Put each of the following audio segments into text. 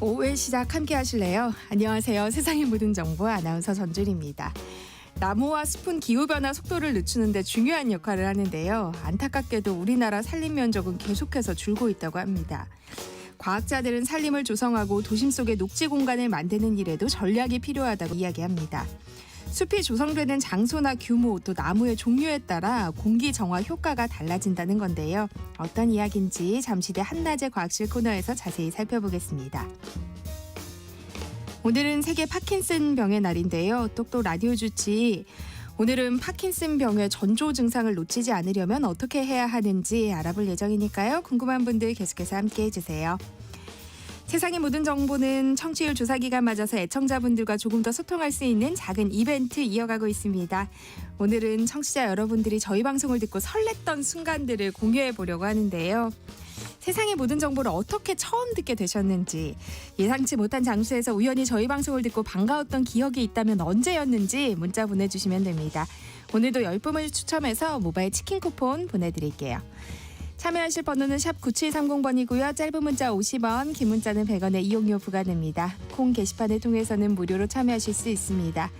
오후의 시작 함께 하실래요? 안녕하세요. 세상의 모든 정보 아나운서 전주리입니다. 나무와 숲은 기후변화 속도를 늦추는 데 중요한 역할을 하는데요. 안타깝게도 우리나라 산림 면적은 계속해서 줄고 있다고 합니다. 과학자들은 산림을 조성하고 도심 속에 녹지 공간을 만드는 일에도 전략이 필요하다고 이야기합니다. 숲이 조성되는 장소나 규모 또 나무의 종류에 따라 공기 정화 효과가 달라진다는 건데요. 어떤 이야기인지 잠시 뒤 한낮의 과학실 코너에서 자세히 살펴보겠습니다. 오늘은 세계 파킨슨 병의 날인데요. 똑똑 라디오 주치. 오늘은 파킨슨 병의 전조 증상을 놓치지 않으려면 어떻게 해야 하는지 알아볼 예정이니까요. 궁금한 분들 계속해서 함께해 주세요. 세상의 모든 정보는 청취율 조사 기간 맞아서 애청자분들과 조금 더 소통할 수 있는 작은 이벤트 이어가고 있습니다. 오늘은 청취자 여러분들이 저희 방송을 듣고 설렜던 순간들을 공유해 보려고 하는데요. 세상의 모든 정보를 어떻게 처음 듣게 되셨는지, 예상치 못한 장소에서 우연히 저희 방송을 듣고 반가웠던 기억이 있다면 언제였는지 문자 보내주시면 됩니다. 오늘도 10분을 추첨해서 모바일 치킨 쿠폰 보내드릴게요. 참여하실 번호는 샵 9730번이고요. 짧은 문자 50원, 긴 문자는 100원의 이용료 부과됩니다. 콩 게시판을 통해서는 무료로 참여하실 수 있습니다.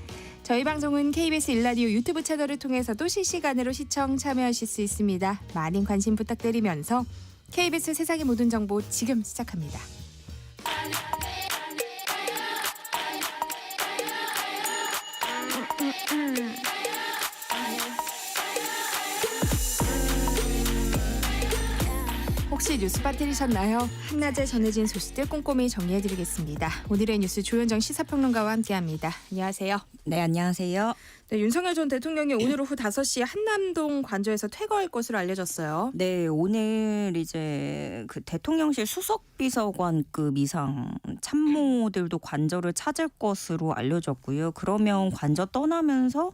저희 방송은 KBS 1라디오 유튜브 채널을 통해서도 실시간으로 시청 참여하실 수 있습니다. 많은 관심 부탁드리면서 KBS 세상의 모든 정보 지금 시작합니다. 혹시 뉴스 빠뜨리셨나요? 한낮에 전해진 소식들 꼼꼼히 정리해드리겠습니다. 오늘의 뉴스 조현정 시사평론가와 함께합니다. 안녕하세요. 네, 안녕하세요. 네, 윤석열 전 대통령이 오늘 오후 5시 한남동 관저에서 퇴거할 것으로 알려졌어요. 네, 오늘 이제 그 대통령실 수석비서관급 이상 참모들도 관저를 찾을 것으로 알려졌고요. 그러면 관저 떠나면서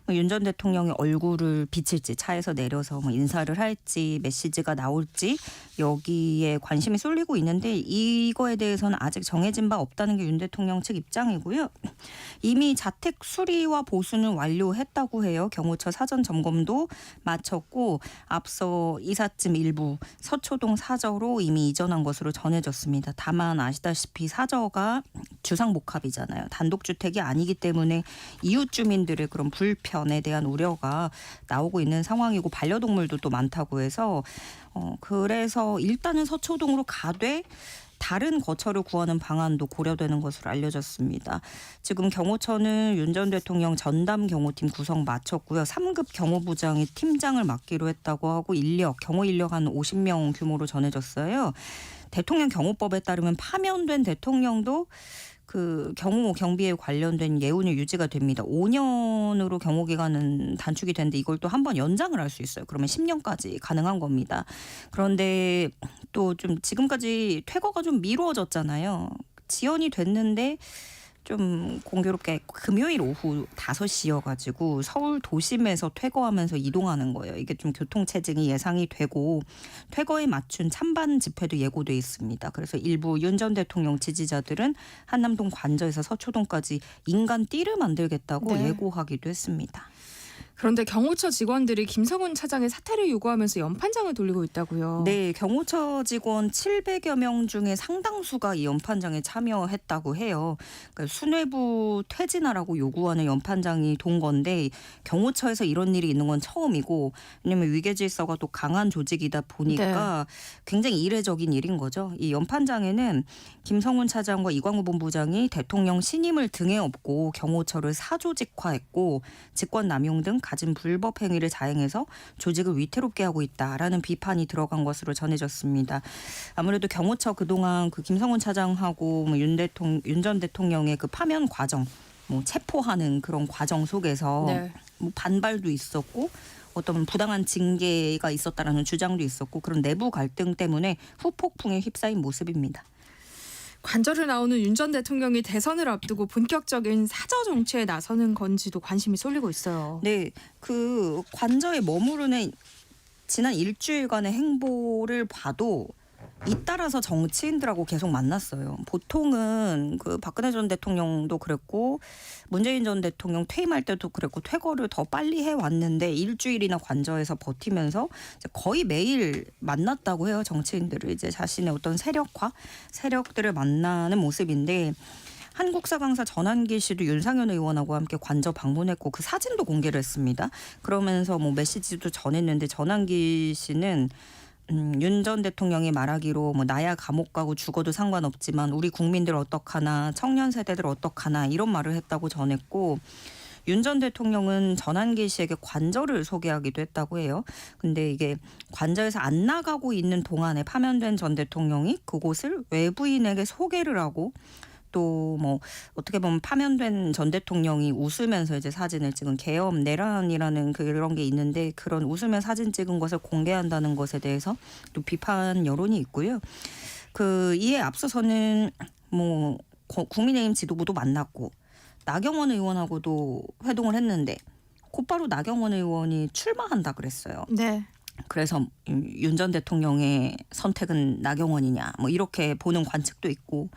윤 전 대통령의 얼굴을 비칠지 차에서 내려서 인사를 할지 메시지가 나올지 여기에 관심이 쏠리고 있는데 이거에 대해서는 아직 정해진 바 없다는 게 윤 대통령 측 입장이고요. 이미 자택 수리와 보수는 완료했다고 해요. 경호처 사전 점검도 마쳤고 앞서 이삿짐 일부 서초동 사저로 이미 이전한 것으로 전해졌습니다. 다만 아시다시피 사저가 주상복합이잖아요. 단독주택이 아니기 때문에 이웃 주민들의 그런 불편에 대한 우려가 나오고 있는 상황이고 반려동물도 또 많다고 해서 그래서 일단은 서초동으로 가되 다른 거처를 구하는 방안도 고려되는 것으로 알려졌습니다. 지금 경호처는 윤 전 대통령 전담 경호팀 구성 마쳤고요. 3급 경호부장이 팀장을 맡기로 했다고 하고 경호 인력 한 50명 규모로 전해졌어요. 대통령 경호법에 따르면 파면된 대통령도 그 경호 경비에 관련된 예우는 유지가 됩니다. 5년으로 경호 기간은 단축이 되는데 이걸 또 한 번 연장을 할 수 있어요. 그러면 10년까지 가능한 겁니다. 그런데 또 좀 지금까지 퇴거가 좀 미뤄졌잖아요. 지연이 됐는데 좀 공교롭게 금요일 오후 5시여가지고 서울 도심에서 퇴거하면서 이동하는 거예요. 이게 좀 교통체증이 예상이 되고 퇴거에 맞춘 찬반 집회도 예고돼 있습니다. 그래서 일부 윤 전 대통령 지지자들은 한남동 관저에서 서초동까지 인간 띠를 만들겠다고 예고하기도 했습니다. 그런데 경호처 직원들이 김성훈 차장의 사퇴를 요구하면서 연판장을 돌리고 있다고요. 네, 경호처 직원 700여 명 중에 상당수가 이 연판장에 참여했다고 해요. 그러니까 수뇌부 퇴진하라고 요구하는 연판장이 돈 건데 경호처에서 이런 일이 있는 건 처음이고 왜냐하면 위계질서가 또 강한 조직이다 보니까 굉장히 이례적인 일인 거죠. 이 연판장에는 김성훈 차장과 이광우 본부장이 대통령 신임을 등에 업고 경호처를 사조직화했고 직권남용 등 가진 불법 행위를 자행해서 조직을 위태롭게 하고 있다라는 비판이 들어간 것으로 전해졌습니다. 아무래도 경호처 그동안 그 김성훈 차장하고 윤 전 대통령의 그 파면 과정, 체포하는 그런 과정 속에서 반발도 있었고 어떤 부당한 징계가 있었다라는 주장도 있었고 그런 내부 갈등 때문에 후폭풍에 휩싸인 모습입니다. 관저를 나오는 윤 전 대통령이 대선을 앞두고 본격적인 사저 정치에 나서는 건지도 관심이 쏠리고 있어요. 네, 그 관저에 머무르는 지난 일주일간의 행보를 봐도 잇따라서 정치인들하고 계속 만났어요. 보통은 그 박근혜 전 대통령도 그랬고 문재인 전 대통령 퇴임할 때도 그랬고 퇴거를 더 빨리 해왔는데 일주일이나 관저에서 버티면서 이제 거의 매일 만났다고 해요. 정치인들을 이제 자신의 어떤 세력들을 만나는 모습인데 한국사 강사 전한길 씨도 윤상현 의원하고 함께 관저 방문했고 그 사진도 공개를 했습니다. 그러면서 뭐 메시지도 전했는데 전한길 씨는 윤 전 대통령이 말하기로 뭐 나야 감옥 가고 죽어도 상관없지만 우리 국민들 어떡하나 청년 세대들 어떡하나 이런 말을 했다고 전했고 윤 전 대통령은 전한길 씨에게 관저를 소개하기도 했다고 해요. 근데 이게 관저에서 안 나가고 있는 동안에 파면된 전 대통령이 그곳을 외부인에게 소개를 하고 또 뭐 어떻게 보면 파면된 전 대통령이 웃으면서 이제 사진을 찍은 계엄 내란이라는 그런 게 있는데 그런 웃으며 사진 찍은 것을 공개한다는 것에 대해서 또 비판 여론이 있고요. 그 이에 앞서서는 뭐 국민의힘 지도부도 만났고 나경원 의원하고도 회동을 했는데 곧바로 나경원 의원이 출마한다 그랬어요. 네. 그래서 윤 전 대통령의 선택은 나경원이냐 뭐 이렇게 보는 관측도 있고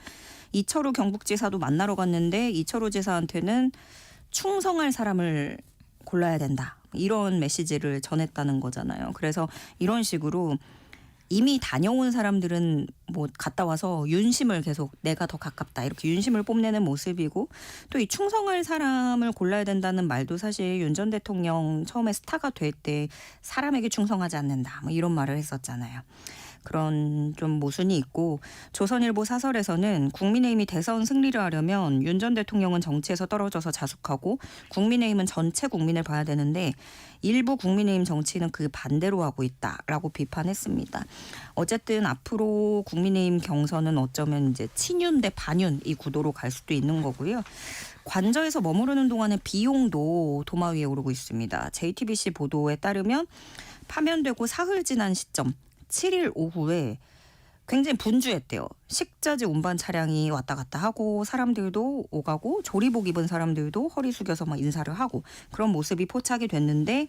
이철우 경북지사도 만나러 갔는데 이철우 지사한테는 충성할 사람을 골라야 된다. 이런 메시지를 전했다는 거잖아요. 그래서 이런 식으로 이미 다녀온 사람들은 뭐 갔다 와서 윤심을 계속 내가 더 가깝다 이렇게 윤심을 뽐내는 모습이고 또 이 충성할 사람을 골라야 된다는 말도 사실 윤 전 대통령 처음에 스타가 될 때 사람에게 충성하지 않는다 뭐 이런 말을 했었잖아요. 그런 좀 모순이 있고 조선일보 사설에서는 국민의힘이 대선 승리를 하려면 윤 전 대통령은 정치에서 떨어져서 자숙하고 국민의힘은 전체 국민을 봐야 되는데 일부 국민의힘 정치인은 그 반대로 하고 있다라고 비판했습니다. 어쨌든 앞으로 국민의힘 경선은 어쩌면 이제 친윤 대 반윤 이 구도로 갈 수도 있는 거고요. 관저에서 머무르는 동안에 비용도 도마 위에 오르고 있습니다. JTBC 보도에 따르면 파면되고 사흘 지난 시점 7일 오후에 굉장히 분주했대요. 식자재 운반 차량이 왔다 갔다 하고 사람들도 오가고 조리복 입은 사람들도 허리 숙여서 막 인사를 하고 그런 모습이 포착이 됐는데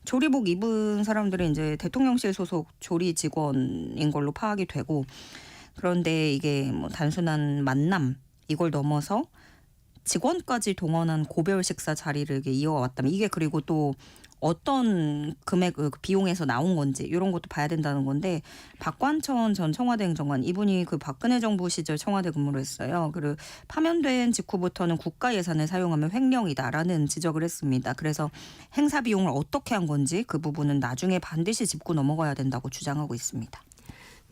조리복 입은 사람들은 이제 대통령실 소속 조리 직원인 걸로 파악이 되고 그런데 이게 뭐 단순한 만남 이걸 넘어서 직원까지 동원한 고별 식사 자리를 이게 이어왔다면 이게 그리고 또 어떤 금액 비용에서 나온 건지 이런 것도 봐야 된다는 건데 박관천 전 청와대 행정관 이분이 그 박근혜 정부 시절 청와대 근무를 했어요. 그리고 파면된 직후부터는 국가 예산을 사용하면 횡령이다라는 지적을 했습니다. 그래서 행사 비용을 어떻게 한 건지 그 부분은 나중에 반드시 짚고 넘어가야 된다고 주장하고 있습니다.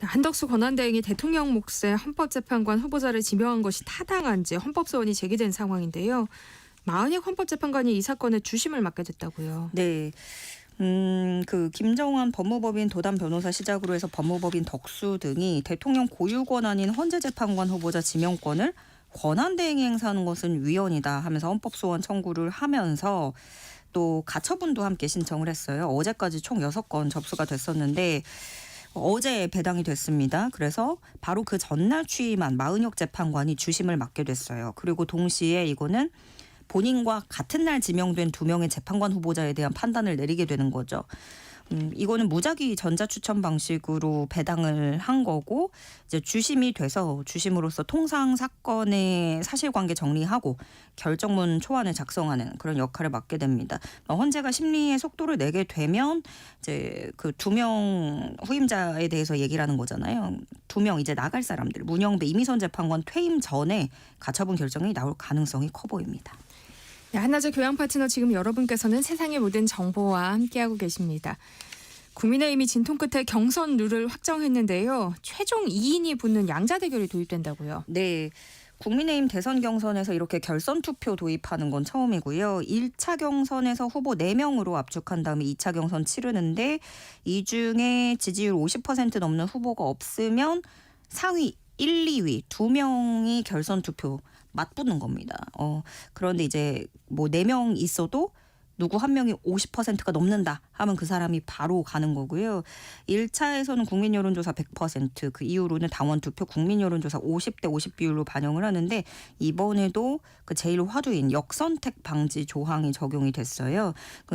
한덕수 권한대행이 대통령 몫의 헌법재판관 후보자를 지명한 것이 타당한지 헌법소원이 제기된 상황인데요. 마은익 헌법재판관이 이 사건의 주심을 맡게 됐다고요. 네. 그 김정환 법무법인 도담 변호사 시작으로 해서 법무법인 덕수 등이 대통령 고유 권한인 헌재재판관 후보자 지명권을 권한대행이 행사하는 것은 위헌이다 하면서 헌법소원 청구를 하면서 또 가처분도 함께 신청을 했어요. 어제까지 총 6건 접수가 됐었는데 어제 배당이 됐습니다. 그래서 바로 그 전날 취임한 마은혁 재판관이 주심을 맡게 됐어요. 그리고 동시에 이거는 본인과 같은 날 지명된 2명의 재판관 후보자에 대한 판단을 내리게 되는 거죠. 이거는 무작위 전자추천 방식으로 배당을 한 거고 이제 주심이 돼서 주심으로서 통상 사건의 사실관계 정리하고 결정문 초안을 작성하는 그런 역할을 맡게 됩니다. 헌재가 심리의 속도를 내게 되면 이제 그 2명 후임자에 대해서 얘기를 하는 거잖아요. 2명 이제 나갈 사람들 문영배 이미선 재판관 퇴임 전에 가처분 결정이 나올 가능성이 커 보입니다. 네, 한낮의 교양 파트너 지금 여러분께서는 세상의 모든 정보와 함께하고 계십니다. 국민의힘이 진통 끝에 경선 룰을 확정했는데요. 최종 2인이 붙는 양자 대결이 도입된다고요. 네. 국민의힘 대선 경선에서 이렇게 결선 투표 도입하는 건 처음이고요. 1차 경선에서 후보 4명으로 압축한 다음에 2차 경선 치르는데 이 중에 지지율 50% 넘는 후보가 없으면 상위 1, 2위 2명이 결선 투표 맞붙는 겁니다. 그런데 이제 뭐 4명 있어도 누구 한 명이 50%가 넘는다 하면 그 사람이 바로 가는 거고요. 1차에서는 국민 여론조사 100%, 그 이후로는 당원 투표, 국민 여론조사 50대 50 비율로 반영을 하는데 이번에도 그 제일 화두인 역선택 방지 조항이 적용이 됐어요.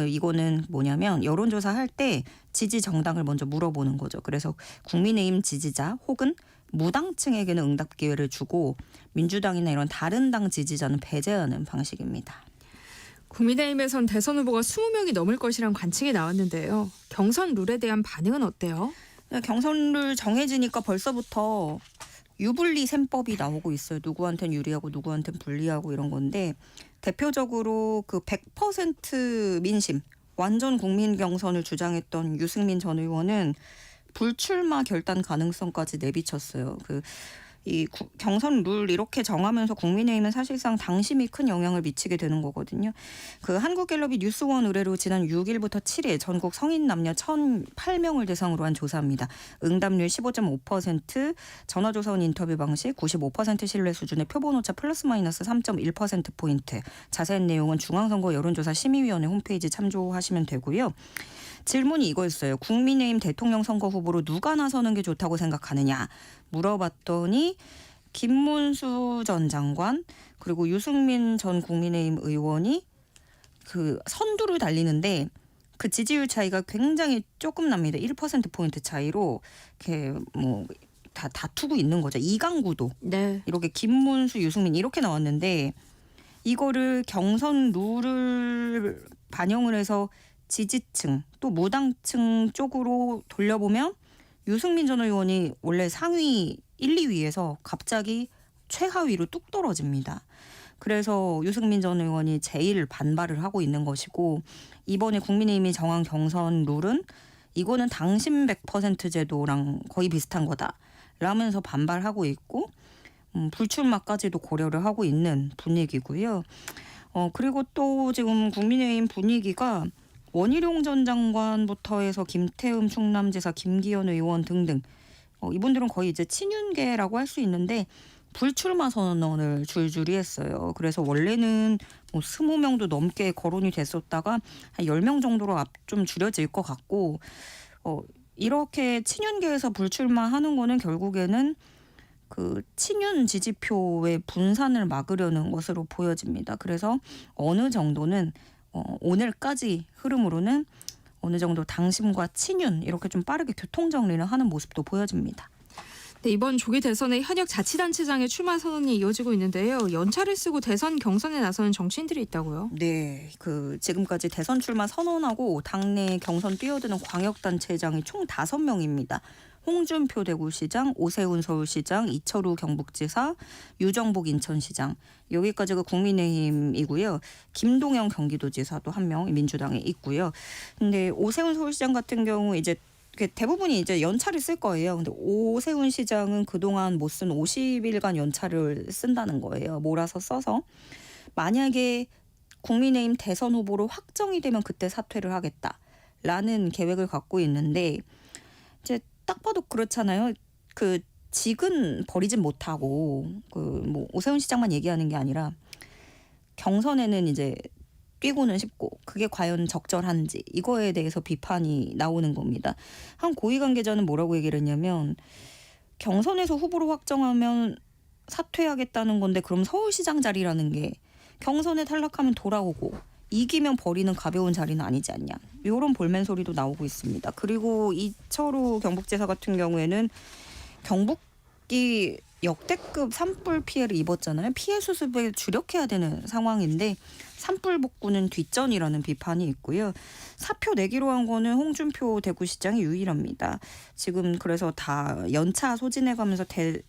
이거는 뭐냐면 여론조사 할 때 지지 정당을 먼저 물어보는 거죠. 그래서 국민의힘 지지자 혹은 무당층에게는 응답 기회를 주고 민주당이나 이런 다른 당 지지자는 배제하는 방식입니다. 국민의힘에선 대선 후보가 20명이 넘을 것이란 관측이 나왔는데요. 경선 룰에 대한 반응은 어때요? 경선룰 정해지니까 벌써부터 유불리 셈법이 나오고 있어요. 누구한테는 유리하고 누구한테는 불리하고 이런 건데 대표적으로 그 100% 민심, 완전 국민 경선을 주장했던 유승민 전 의원은 불출마 결단 가능성까지 내비쳤어요. 이 경선 룰 이렇게 정하면서 국민의힘은 사실상 당심이 큰 영향을 미치게 되는 거거든요. 그 한국갤럽이 뉴스원 의뢰로 지난 6일부터 7일 전국 성인 남녀 1,008명을 대상으로 한 조사입니다. 응답률 15.5%, 전화조사원 인터뷰 방식 95% 신뢰 수준의 표본 오차 플러스 마이너스 3.1%포인트. 자세한 내용은 중앙선거 여론조사 심의위원회 홈페이지 참조하시면 되고요. 질문이 이거였어요. 국민의힘 대통령 선거 후보로 누가 나서는 게 좋다고 생각하느냐 물어봤더니 김문수 전 장관 그리고 유승민 전 국민의힘 의원이 그 선두를 달리는데 그 지지율 차이가 굉장히 조금 납니다. 1%포인트 차이로 이렇게 다투고 있는 거죠. 이강구도 네. 이렇게 김문수, 유승민 이렇게 나왔는데 이거를 경선 룰을 반영을 해서 지지층 또 무당층 쪽으로 돌려보면 유승민 전 의원이 원래 상위 1, 2위에서 갑자기 최하위로 뚝 떨어집니다. 그래서 유승민 전 의원이 제일 반발을 하고 있는 것이고 이번에 국민의힘이 정한 경선 룰은 이거는 당심 100% 제도랑 거의 비슷한 거다 라면서 반발하고 있고 불출마까지도 고려를 하고 있는 분위기고요. 그리고 또 지금 국민의힘 분위기가 원희룡 전 장관부터 해서 김태흠 충남지사, 김기현 의원 등등 이분들은 거의 이제 친윤계라고 할 수 있는데 불출마 선언을 줄줄이 했어요. 그래서 원래는 20명도 넘게 거론이 됐었다가 한 10명 정도로 좀 줄여질 것 같고 이렇게 친윤계에서 불출마하는 거는 결국에는 그 친윤 지지표의 분산을 막으려는 것으로 보여집니다. 그래서 어느 정도는 오늘까지 흐름으로는 어느 정도 당심과 친윤 이렇게 좀 빠르게 교통정리를 하는 모습도 보여집니다. 네, 이번 조기 대선에 현역 자치단체장의 출마 선언이 이어지고 있는데요. 연차를 쓰고 대선 경선에 나서는 정치인들이 있다고요? 네, 지금까지 대선 출마 선언하고 당내 경선 뛰어드는 광역단체장이 총 5명입니다. 홍준표 대구시장, 오세훈 서울시장, 이철우 경북지사, 유정복 인천시장 여기까지가 국민의힘이고요. 김동연 경기도지사도 한 명 민주당에 있고요. 근데 오세훈 서울시장 같은 경우 이제 대부분이 이제 연차를 쓸 거예요. 근데 오세훈 시장은 그동안 못 쓴 50일간 연차를 쓴다는 거예요. 몰아서 써서 만약에 국민의힘 대선 후보로 확정이 되면 그때 사퇴를 하겠다라는 계획을 갖고 있는데 이제 딱 봐도 그렇잖아요. 직은 버리진 못하고 오세훈 시장만 얘기하는 게 아니라 경선에는 이제 뛰고는 싶고 그게 과연 적절한지 이거에 대해서 비판이 나오는 겁니다. 한 고위 관계자는 뭐라고 얘기를 했냐면 경선에서 후보로 확정하면 사퇴하겠다는 건데 그럼 서울시장 자리라는 게 경선에 탈락하면 돌아오고 이기면 버리는 가벼운 자리는 아니지 않냐. 이런 볼멘 소리도 나오고 있습니다. 그리고 이철우 경북지사 같은 경우에는 경북이 역대급 산불 피해를 입었잖아요. 피해 수습에 주력해야 되는 상황인데 산불 복구는 뒷전이라는 비판이 있고요. 사표 내기로 한 거는 홍준표 대구시장이 유일합니다. 지금 그래서 다 연차 소진해가면서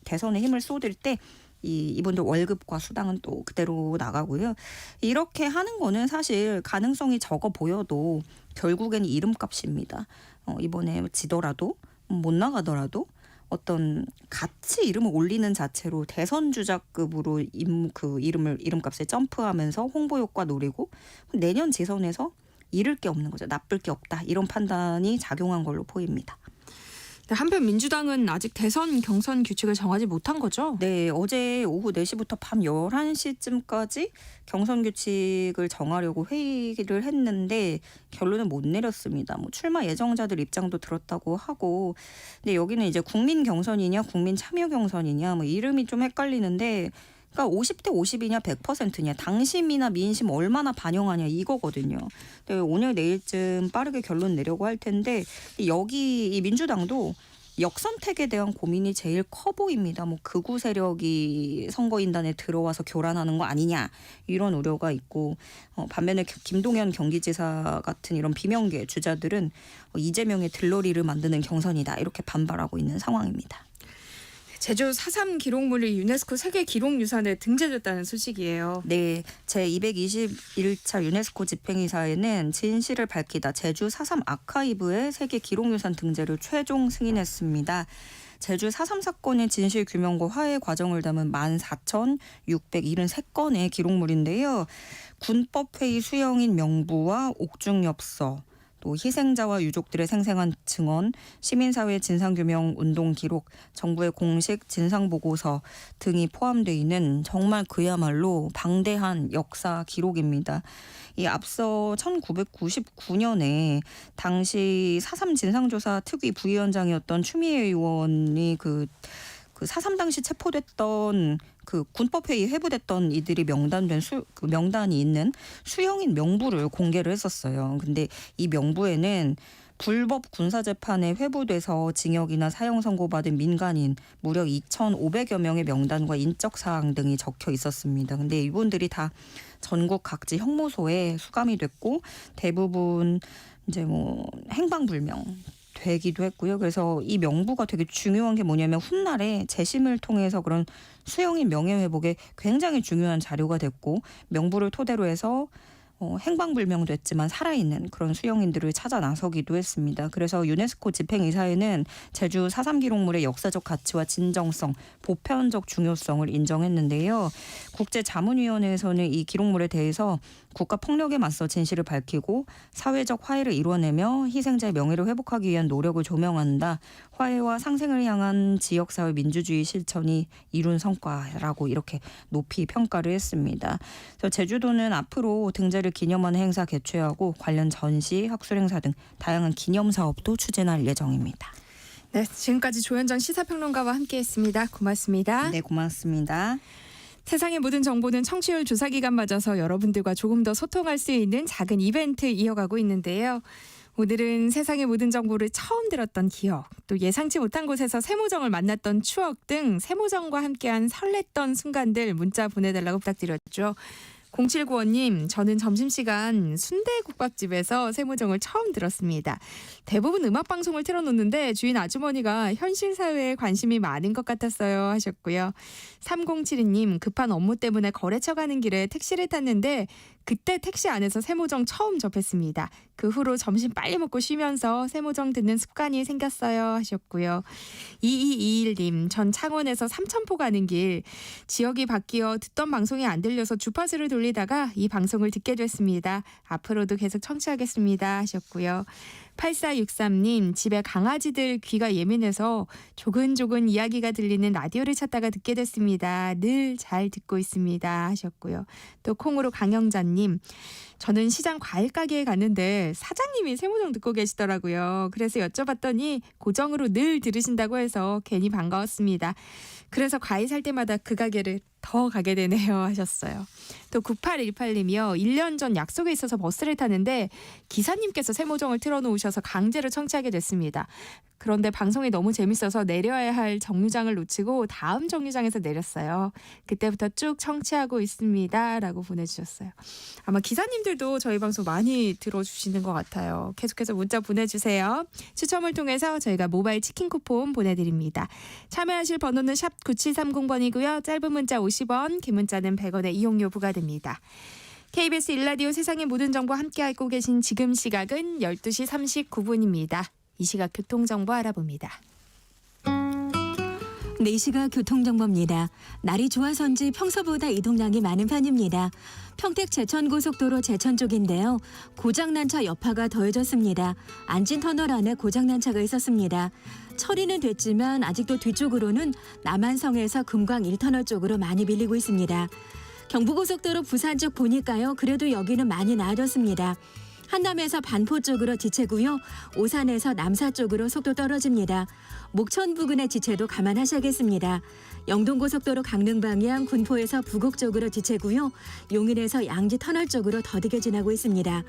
대선에 힘을 쏟을 때 이분들 월급과 수당은 또 그대로 나가고요. 이렇게 하는 거는 사실 가능성이 적어 보여도 결국엔 이름값입니다. 이번에 지더라도 못 나가더라도 어떤 같이 이름을 올리는 자체로 대선 주자급으로 이름값에 점프하면서 홍보 효과 노리고 내년 지선에서 잃을 게 없는 거죠. 나쁠 게 없다. 이런 판단이 작용한 걸로 보입니다. 한편 민주당은 아직 대선 경선 규칙을 정하지 못한 거죠? 네, 어제 오후 4시부터 밤 11시쯤까지 경선 규칙을 정하려고 회의를 했는데 결론은 못 내렸습니다. 뭐 출마 예정자들 입장도 들었다고 하고, 근데 여기는 이제 국민 경선이냐 국민 참여 경선이냐 뭐 이름이 좀 헷갈리는데, 그러니까 50대 50이냐 100%냐 당심이나 민심 얼마나 반영하냐 이거거든요. 근데 오늘 내일쯤 빠르게 결론 내려고 할 텐데, 여기 이 민주당도 역선택에 대한 고민이 제일 커 보입니다. 뭐 극우 세력이 선거인단에 들어와서 교란하는 거 아니냐 이런 우려가 있고, 반면에 김동연 경기지사 같은 이런 비명계 주자들은 이재명의 들러리를 만드는 경선이다 이렇게 반발하고 있는 상황입니다. 제주 4.3 기록물이 유네스코 세계 기록유산에 등재됐다는 소식이에요. 네, 제221차 유네스코 집행이사회는 진실을 밝히다 제주 4.3 아카이브의 세계 기록유산 등재를 최종 승인했습니다. 제주 4.3 사건의 진실 규명과 화해 과정을 담은 14,673건의 기록물인데요. 군법회의 수령인 명부와 옥중엽서, 또 희생자와 유족들의 생생한 증언, 시민사회 진상규명 운동 기록, 정부의 공식 진상보고서 등이 포함되어 있는 정말 그야말로 방대한 역사 기록입니다. 이 앞서 1999년에 당시 4.3 진상조사 특위 부위원장이었던 추미애 의원이 그 4.3 당시 체포됐던 그 군법회의 회부됐던 이들이 명단된 그 명단이 있는 수형인 명부를 공개를 했었어요. 근데 이 명부에는 불법 군사재판에 회부돼서 징역이나 사형 선고받은 민간인 무려 2,500여 명의 명단과 인적사항 등이 적혀 있었습니다. 근데 이분들이 다 전국 각지 형무소에 수감이 됐고 대부분 이제 뭐 행방불명 되기도 했고요. 그래서 이 명부가 되게 중요한 게 뭐냐면 훗날에 재심을 통해서 그런 수형인 명예회복에 굉장히 중요한 자료가 됐고, 명부를 토대로 해서 행방불명됐지만 살아있는 그런 수용인들을 찾아 나서기도 했습니다. 그래서 유네스코 집행이사회는 제주 4.3 기록물의 역사적 가치와 진정성, 보편적 중요성을 인정했는데요. 국제자문위원회에서는 이 기록물에 대해서 국가폭력에 맞서 진실을 밝히고 사회적 화해를 이뤄내며 희생자의 명예를 회복하기 위한 노력을 조명한다. 화해와 상생을 향한 지역사회 민주주의 실천이 이룬 성과라고 이렇게 높이 평가를 했습니다. 그래서 제주도는 앞으로 등재를 기념하는 행사 개최하고 관련 전시, 학술행사 등 다양한 기념 사업도 추진할 예정입니다. 네, 지금까지 조현정 시사평론가와 함께했습니다. 고맙습니다. 네, 고맙습니다. 세상의 모든 정보는 청취율 조사 기간 맞아서 여러분들과 조금 더 소통할 수 있는 작은 이벤트 이어가고 있는데요. 오늘은 세상의 모든 정보를 처음 들었던 기억, 또 예상치 못한 곳에서 세모정을 만났던 추억 등 세모정과 함께한 설렜던 순간들 문자 보내달라고 부탁드렸죠. 0795님, 저는 점심시간 순대국밥집에서 세모정을 처음 들었습니다. 대부분 음악방송을 틀어놓는데 주인 아주머니가 현실사회에 관심이 많은 것 같았어요 하셨고요. 3072님, 급한 업무 때문에 거래처 가는 길에 택시를 탔는데 그때 택시 안에서 세모정 처음 접했습니다. 그 후로 점심 빨리 먹고 쉬면서 세모정 듣는 습관이 생겼어요 하셨고요. 2221님, 전 창원에서 삼천포 가는 길 지역이 바뀌어 듣던 방송이 안 들려서 주파수를 돌리다가 이 방송을 듣게 됐습니다. 앞으로도 계속 청취하겠습니다 하셨고요. 8463님, 집에 강아지들 귀가 예민해서 조근조근 이야기가 들리는 라디오를 찾다가 듣게 됐습니다. 늘 잘 듣고 있습니다 하셨고요. 또 콩으로 강영자님, 저는 시장 과일 가게에 갔는데 사장님이 세모정 듣고 계시더라고요. 그래서 여쭤봤더니 고정으로 늘 들으신다고 해서 괜히 반가웠습니다. 그래서 과일 살 때마다 그 가게를 더 가게 되네요 하셨어요. 또 9818님이요. 1년 전 약속에 있어서 버스를 타는데 기사님께서 세모정을 틀어놓으셔서 강제로 청취하게 됐습니다. 그런데 방송이 너무 재밌어서 내려야 할 정류장을 놓치고 다음 정류장에서 내렸어요. 그때부터 쭉 청취하고 있습니다 라고 보내주셨어요. 아마 기사님들도 저희 방송 많이 들어주시는 것 같아요. 계속해서 문자 보내주세요. 추첨을 통해서 저희가 모바일 치킨 쿠폰 보내드립니다. 참여하실 번호는 샵 9730번이고요. 짧은 문자 50원, 긴 문자는 100원의 이용료 부과됩니다. KBS 1라디오 세상의 모든 정보 함께하고 계신 지금 시각은 12시 39분입니다. 이 시각 교통정보 알아봅니다. 4시가 교통정보입니다. 날이 좋아서인지 평소보다 이동량이 많은 편입니다. 평택 제천고속도로 제천 쪽인데요. 고장난 차 여파가 더해졌습니다. 안진터널 안에 고장난 차가 있었습니다. 처리는 됐지만 아직도 뒤쪽으로는 남한성에서 금광 1터널 쪽으로 많이 밀리고 있습니다. 경부고속도로 부산 쪽 보니까요. 그래도 여기는 많이 나아졌습니다. 한남에서 반포 쪽으로 지체고요. 오산에서 남사 쪽으로 속도 떨어집니다. 목천 부근의 지체도 감안하셔야겠습니다. 영동고속도로 강릉 방향 군포에서 부곡 쪽으로 지체고요. 용인에서 양지 터널 쪽으로 더디게 지나고 있습니다.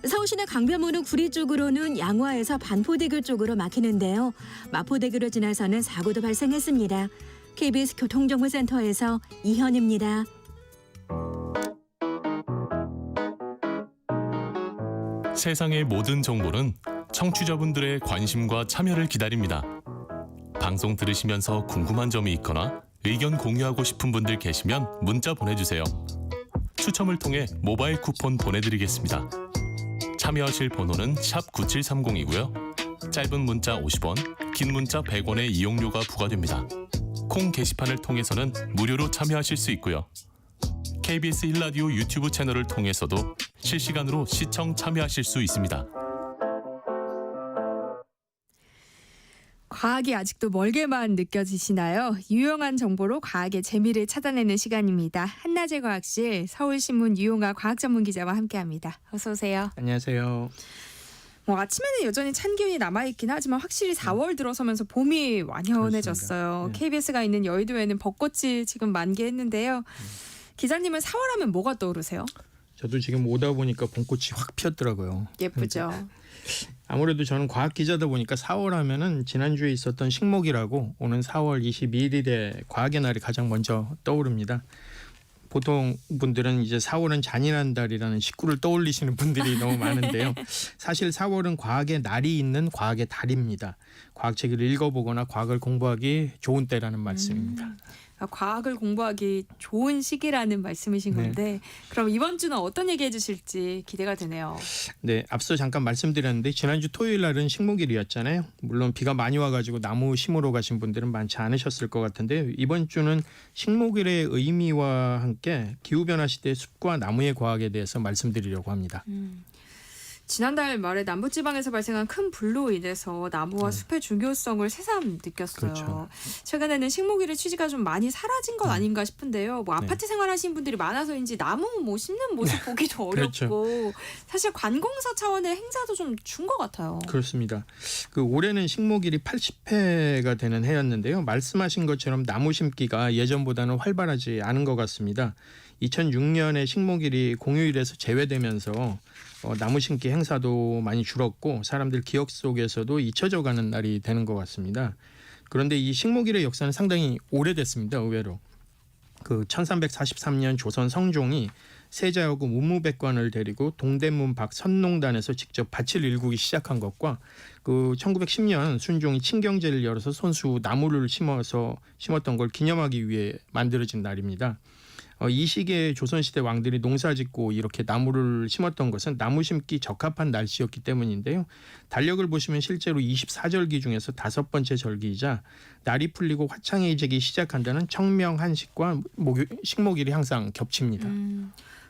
서울시내 강변북로 구리 쪽으로는 양화에서 반포대교 쪽으로 막히는데요. 마포대교로 지나서는 사고도 발생했습니다. KBS 교통정보센터에서 이현입니다. 세상의 모든 정보는 청취자분들의 관심과 참여를 기다립니다. 방송 들으시면서 궁금한 점이 있거나 의견 공유하고 싶은 분들 계시면 문자 보내주세요. 추첨을 통해 모바일 쿠폰 보내드리겠습니다. 참여하실 번호는 샵 9730이고요. 짧은 문자 50원, 긴 문자 100원의 이용료가 부과됩니다. 콩 게시판을 통해서는 무료로 참여하실 수 있고요. KBS 1라디오 유튜브 채널을 통해서도 실시간으로 시청 참여하실 수 있습니다. 과학이 아직도 멀게만 느껴지시나요? 유용한 정보로 과학의 재미를 찾아내는 시간입니다. 한낮의 과학실 서울신문 유용아 과학전문기자와 함께합니다. 어서 오세요. 안녕하세요. 아침에는 여전히 찬 기운이 남아있긴 하지만 확실히 4월 들어서면서 봄이 완연해졌어요. 네. KBS가 있는 여의도에는 벚꽃이 지금 만개했는데요. 기자님은 4월 하면 뭐가 떠오르세요? 저도 지금 오다 보니까 봄꽃이 확 피었더라고요. 예쁘죠. 아무래도 저는 과학 기자다 보니까 4월 하면은 지난주에 있었던 식목일하고 오는 4월 22일에 과학의 날이 가장 먼저 떠오릅니다. 보통 분들은 이제 4월은 잔인한 달이라는 식구를 떠올리시는 분들이 너무 많은데요. 사실 4월은 과학의 날이 있는 과학의 달입니다. 과학책을 읽어보거나 과학을 공부하기 좋은 때라는 말씀입니다. 과학을 공부하기 좋은 시기라는 말씀이신 건데 그럼 이번 주는 어떤 얘기 해주실지 기대가 되네요. 네, 앞서 잠깐 말씀드렸는데 지난주 토요일 날은 식목일이었잖아요. 물론 비가 많이 와가지고 나무 심으러 가신 분들은 많지 않으셨을 것 같은데 이번 주는 식목일의 의미와 함께 기후변화 시대의 숲과 나무의 과학에 대해서 말씀드리려고 합니다. 지난달 말에 남부지방에서 발생한 큰 불로 인해서 나무와 숲의 중요성을 새삼 느꼈어요. 그렇죠. 최근에는 식목일의 취지가 좀 많이 사라진 것 아닌가 싶은데요. 아파트 생활하시는 분들이 많아서인지 나무 심는 모습 보기도 그렇죠. 어렵고 사실 관공서 차원의 행사도 좀 준 것 같아요. 그렇습니다. 올해는 식목일이 80회가 되는 해였는데요. 말씀하신 것처럼 나무 심기가 예전보다는 활발하지 않은 것 같습니다. 2006년에 식목일이 공휴일에서 제외되면서 나무 심기 행사도 많이 줄었고 사람들 기억 속에서도 잊혀져가는 날이 되는 것 같습니다. 그런데 이 식목일의 역사는 상당히 오래됐습니다. 의외로 1343년 조선 성종이 세자하고 문무백관을 데리고 동대문 밖 선농단에서 직접 밭을 일구기 시작한 것과 1910년 순종이 친경제를 열어서 손수 나무를 심었던 걸 기념하기 위해 만들어진 날입니다. 이 시기에 조선시대 왕들이 농사짓고 이렇게 나무를 심었던 것은 나무 심기 적합한 날씨였기 때문인데요. 달력을 보시면 실제로 24절기 중에서 5번째 절기이자 날이 풀리고 화창해지기 시작한다는 청명한식과 식목일이 항상 겹칩니다.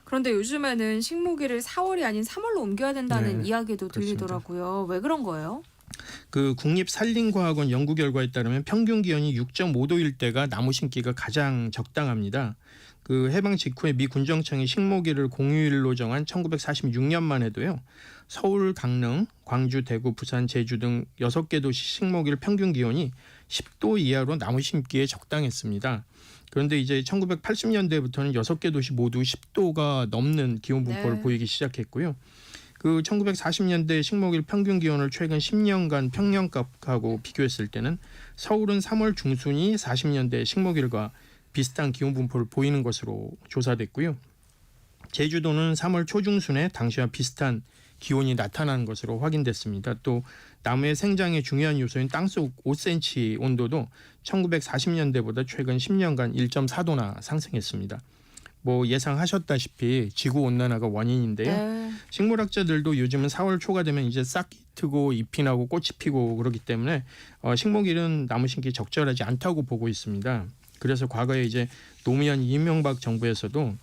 그런데 요즘에는 식목일을 4월이 아닌 3월로 옮겨야 된다는 이야기도 들리더라고요. 왜 그런 거예요? 국립산림과학원 연구 결과에 따르면 평균 기온이 6.5도일 때가 나무 심기가 가장 적당합니다. 해방 직후에 미 군정청이 식목일을 공휴일로 정한 1946년만 해도요. 서울, 강릉, 광주, 대구, 부산, 제주 등 6개 도시 식목일 평균 기온이 10도 이하로 나무 심기에 적당했습니다. 그런데 이제 1980년대부터는 6개 도시 모두 10도가 넘는 기온 분포를 보이기 시작했고요. 1940년대 식목일 평균 기온을 최근 10년간 평년값하고 비교했을 때는 서울은 3월 중순이 40년대 식목일과 비슷한 기온 분포를 보이는 것으로 조사됐고요. 제주도는 3월 초중순에 당시와 비슷한 기온이 나타나는 것으로 확인됐습니다. 또 나무의 생장의 중요한 요소인 땅속 5cm 온도도 1940년대보다 최근 10년간 1.4도나 상승했습니다. 뭐 예상하셨다시피 지구 온난화가 원인인데요. 네. 식물학자들도 요즘은 4월 초가 되면 이제 싹이 트고 잎이 나고 꽃이 피고 그러기 때문에 식목일은 나무 심기 적절하지 않다고 보고 있습니다. 그래서 과거에 이제 노무현 이명박 정부에서도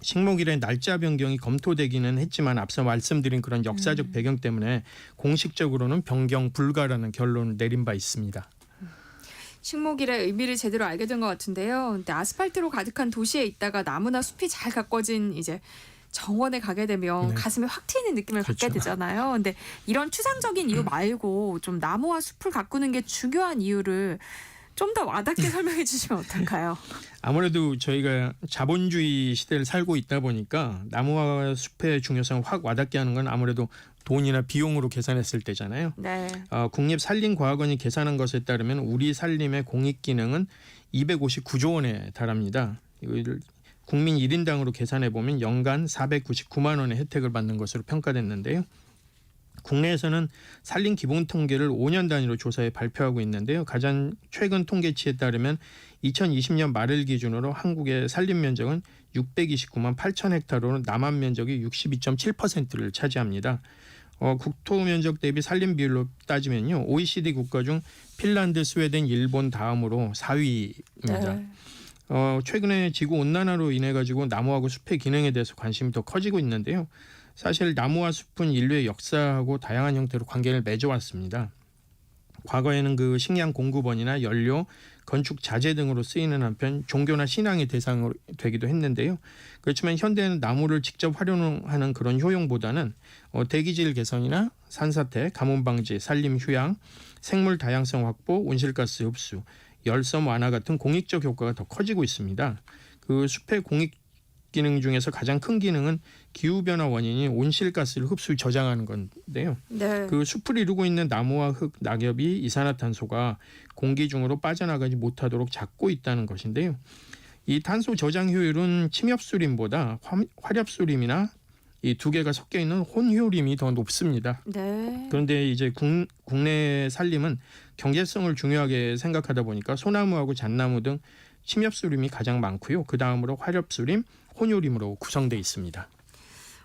식목일의 날짜 변경이 검토되기는 했지만 앞서 말씀드린 그런 역사적 배경 때문에 공식적으로는 변경 불가라는 결론을 내린 바 있습니다. 식목일의 의미를 제대로 알게 된 것 같은데요. 근데 아스팔트로 가득한 도시에 있다가 나무나 숲이 잘 가꿔진 이제 정원에 가게 되면 네. 가슴에 확 트이는 느낌을 그렇죠. 받게 되잖아요. 근데 이런 추상적인 이유 말고 좀 나무와 숲을 가꾸는 게 중요한 이유를 좀 더 와닿게 설명해 주시면 어떨까요? 아무래도 저희가 자본주의 시대를 살고 있다 보니까 나무와 숲의 중요성을 확 와닿게 하는 건 아무래도 돈이나 비용으로 계산했을 때잖아요. 네. 국립산림과학원이 계산한 것에 따르면 우리 산림의 공익 기능은 259조 원에 달합니다. 이걸 국민 1인당으로 계산해 보면 연간 499만 원의 혜택을 받는 것으로 평가됐는데요. 국내에서는 산림 기본 통계를 5년 단위로 조사해 발표하고 있는데요. 가장 최근 통계치에 따르면 2020년 말을 기준으로 한국의 산림 면적은 629만 8천 헥타르로 남한 면적이 62.7%를 차지합니다. 국토 면적 대비 산림 비율로 따지면요. OECD 국가 중 핀란드, 스웨덴, 일본 다음으로 4위입니다. 네. 최근에 지구 온난화로 인해 가지고 나무하고 숲의 기능에 대해서 관심이 더 커지고 있는데요. 사실 나무와 숲은 인류의 역사하고 다양한 형태로 관계를 맺어왔습니다. 과거에는 그 식량 공급원이나 연료, 건축 자재 등으로 쓰이는 한편 종교나 신앙의 대상으로 되기도 했는데요. 그렇지만 현대는 나무를 직접 활용하는 그런 효용보다는 대기질 개선이나 산사태, 가뭄 방지, 산림 휴양, 생물 다양성 확보, 온실가스 흡수, 열섬 완화 같은 공익적 효과가 더 커지고 있습니다. 그 숲의 공익 기능 중에서 가장 큰 기능은 기후변화 원인인 온실가스를 흡수 저장하는 건데요. 네. 그 숲을 이루고 있는 나무와 흙, 낙엽이 이산화탄소가 공기 중으로 빠져나가지 못하도록 잡고 있다는 것인데요. 이 탄소 저장 효율은 침엽수림보다 화렵수림이나 이 두 개가 섞여 있는 혼효림이 더 높습니다. 네. 그런데 이제 국내 산림은 경제성을 중요하게 생각하다 보니까 소나무하고 잣나무 등 침엽수림이 가장 많고요. 그 다음으로 화렵수림, 혼효림으로 구성되어 있습니다.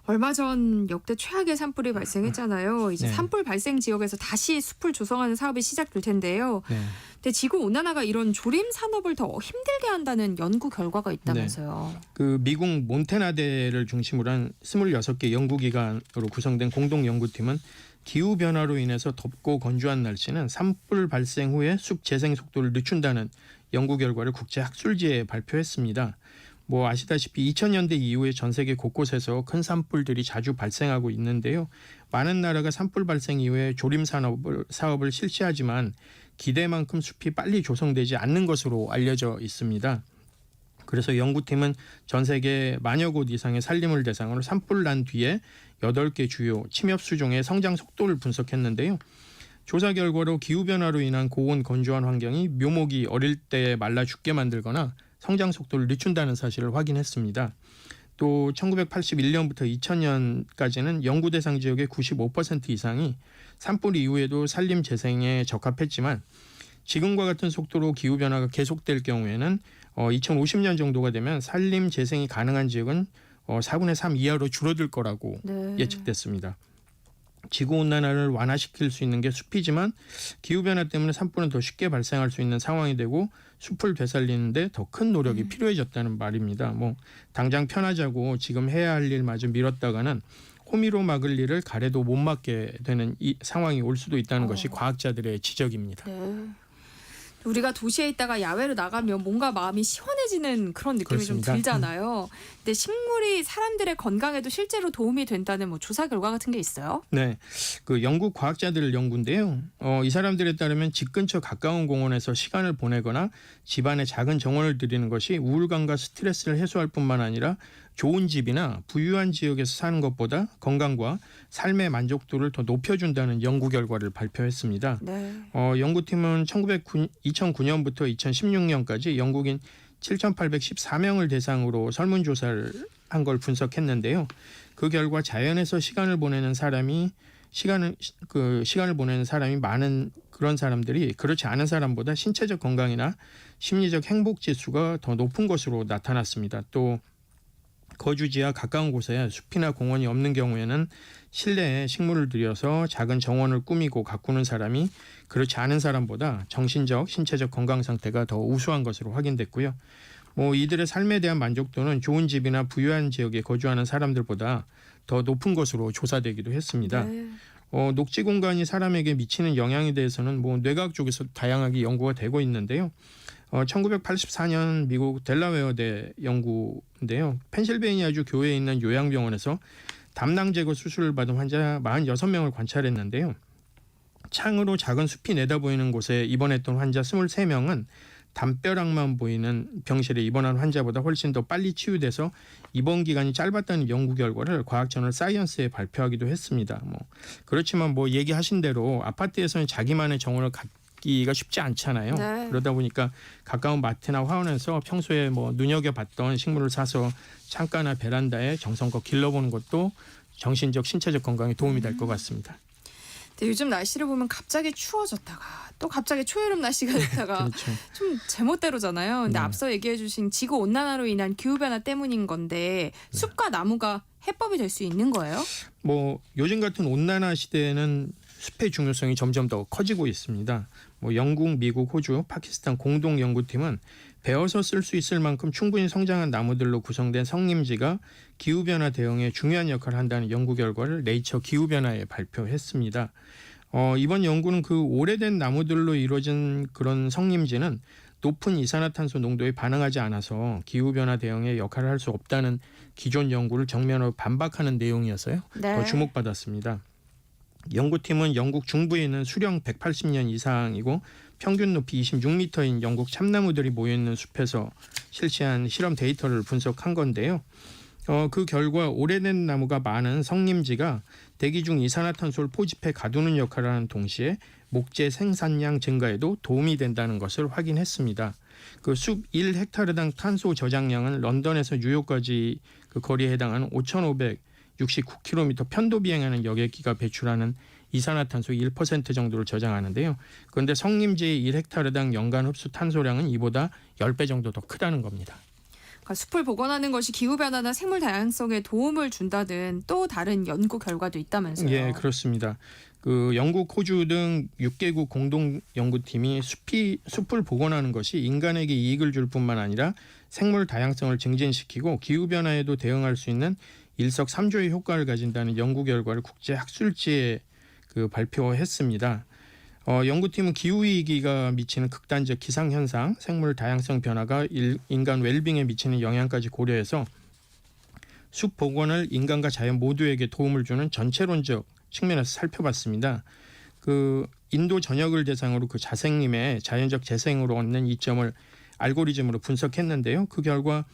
얼마 전 역대 최악의 산불이 발생했잖아요. 이제 네. 산불 발생 지역에서 다시 숲을 조성하는 사업이 시작될 텐데요. 네. 근데 지구 온난화가 이런 조림 산업을 더 힘들게 한다는 연구 결과가 있다면서요. 그 미국 몬태나대를 중심으로 한 26개 연구기관으로 구성된 공동연구팀은 기후변화로 인해서 덥고 건조한 날씨는 산불 발생 후에 숲 재생 속도를 늦춘다는 연구 결과를 국제학술지에 발표했습니다. 뭐 아시다시피 2000년대 이후에 전 세계 곳곳에서 큰 산불들이 자주 발생하고 있는데요. 많은 나라가 산불 발생 이후에 조림 사업을 실시하지만 기대만큼 숲이 빨리 조성되지 않는 것으로 알려져 있습니다. 그래서 연구팀은 전 세계 만여 곳 이상의 산림을 대상으로 산불 난 뒤에 8개 주요 침엽 수종의 성장 속도를 분석했는데요. 조사 결과로 기후변화로 인한 고온 건조한 환경이 묘목이 어릴 때 말라 죽게 만들거나 성장 속도를 늦춘다는 사실을 확인했습니다. 또 1981년부터 2000년까지는 연구 대상 지역의 95% 이상이 산불 이후에도 산림 재생에 적합했지만 지금과 같은 속도로 기후변화가 계속될 경우에는 2050년 정도가 되면 산림 재생이 가능한 지역은 4분의 3 이하로 줄어들 거라고 네. 예측됐습니다. 지구온난화를 완화시킬 수 있는 게 숲이지만 기후변화 때문에 산불은 더 쉽게 발생할 수 있는 상황이 되고 숲을 되살리는데 더 큰 노력이 필요해졌다는 말입니다. 뭐 당장 편하자고 지금 해야 할 일마저 미뤘다가는 호미로 막을 일을 가래도 못 막게 되는 이 상황이 올 수도 있다는 것이 과학자들의 지적입니다. 네. 우리가 도시에 있다가 야외로 나가면 뭔가 마음이 시원해지는 그런 느낌이 그렇습니다. 좀 들잖아요. 근데 식물이 사람들의 건강에도 실제로 도움이 된다는 뭐 조사 결과 같은 게 있어요? 네, 그 영국 과학자들 연구인데요. 이 사람들에 따르면 집 근처 가까운 공원에서 시간을 보내거나 집안에 작은 정원을 들이는 것이 우울감과 스트레스를 해소할 뿐만 아니라 좋은 집이나 부유한 지역에서 사는 것보다 건강과 삶의 만족도를 더 높여준다는 연구 결과를 발표했습니다. 네. 연구팀은 2009년부터 2016년까지 영국인 7,814명을 대상으로 설문조사를 한 걸 분석했는데요. 그 결과 자연에서 시간을 보내는 사람이 많은 그런 사람들이 그렇지 않은 사람보다 신체적 건강이나 심리적 행복 지수가 더 높은 것으로 나타났습니다. 또 거주지와 가까운 곳에 숲이나 공원이 없는 경우에는 실내에 식물을 들여서 작은 정원을 꾸미고 가꾸는 사람이 그렇지 않은 사람보다 정신적, 신체적 건강 상태가 더 우수한 것으로 확인됐고요. 이들의 삶에 대한 만족도는 좋은 집이나 부유한 지역에 거주하는 사람들보다 더 높은 것으로 조사되기도 했습니다. 네. 녹지 공간이 사람에게 미치는 영향에 대해서는 뇌과학 쪽에서 다양하게 연구가 되고 있는데요. 1984년 미국 델라웨어대 연구인데요. 펜실베이니아주 교회에 있는 요양병원에서 담낭 제거 수술을 받은 환자 46명을 관찰했는데요. 창으로 작은 숲이 내다보이는 곳에 입원했던 환자 23명은 담벼락만 보이는 병실에 입원한 환자보다 훨씬 더 빨리 치유돼서 입원 기간이 짧았다는 연구 결과를 과학저널 사이언스에 발표하기도 했습니다. 그렇지만 얘기하신 대로 아파트에서는 자기만의 정원을 갖기가 쉽지 않잖아요. 네. 그러다 보니까 가까운 마트나 화원에서 평소에 눈여겨봤던 식물을 사서 창가나 베란다에 정성껏 길러보는 것도 정신적, 신체적 건강에 도움이 될 것 같습니다. 근데 요즘 날씨를 보면 갑자기 추워졌다가 또 갑자기 초여름 날씨가 됐다가 그렇죠. 좀 제멋대로잖아요. 근데 네. 앞서 얘기해주신 지구 온난화로 인한 기후 변화 때문인 건데 숲과 나무가 해법이 될 수 있는 거예요? 요즘 같은 온난화 시대에는 숲의 중요성이 점점 더 커지고 있습니다. 영국, 미국, 호주, 파키스탄 공동 연구팀은 베어서 쓸 수 있을 만큼 충분히 성장한 나무들로 구성된 성림지가 기후변화 대응에 중요한 역할을 한다는 연구 결과를 네이처 기후변화에 발표했습니다. 이번 연구는 그 오래된 나무들로 이루어진 그런 성림지는 높은 이산화탄소 농도에 반응하지 않아서 기후변화 대응에 역할을 할 수 없다는 기존 연구를 정면으로 반박하는 내용이어서요. 네. 더 주목받았습니다. 연구팀은 영국 중부에 있는 수령 180년 이상이고 평균 높이 26m인 영국 참나무들이 모여있는 숲에서 실시한 실험 데이터를 분석한 건데요. 그 결과 오래된 나무가 많은 성림지가 대기 중 이산화탄소를 포집해 가두는 역할을 하는 동시에 목재 생산량 증가에도 도움이 된다는 것을 확인했습니다. 그 숲 1헥타르당 탄소 저장량은 런던에서 뉴욕까지 그 거리에 해당하는 5,569km 편도 비행하는 여객기가 배출하는 이산화탄소 1% 정도를 저장하는데요. 그런데 성림지의 1헥타르당 연간 흡수 탄소량은 이보다 10배 정도 더 크다는 겁니다. 그러니까 숲을 복원하는 것이 기후 변화나 생물 다양성에 도움을 준다든 또 다른 연구 결과도 있다면서요. 예, 그렇습니다. 그 영국, 호주 등 6개국 공동 연구팀이 숲을 복원하는 것이 인간에게 이익을 줄 뿐만 아니라 생물 다양성을 증진시키고 기후 변화에도 대응할 수 있는 일석삼조의 효과를 가진다는 연구 결과를 국제 학술지에 발표했습니다. 연구팀은 기후위기가 미치는 극단적 기상현상, 생물 다양성 변화가 인간 웰빙에 미치는 영향까지 고려해서 숲 복원을 인간과 자연 모두에게 도움을 주는 전체론적 측면에서 살펴봤습니다. 그 인도 전역을 대상으로 그 자생림의 자연적 재생으로 얻는 이점을 알고리즘으로 분석했는데요. 그 결과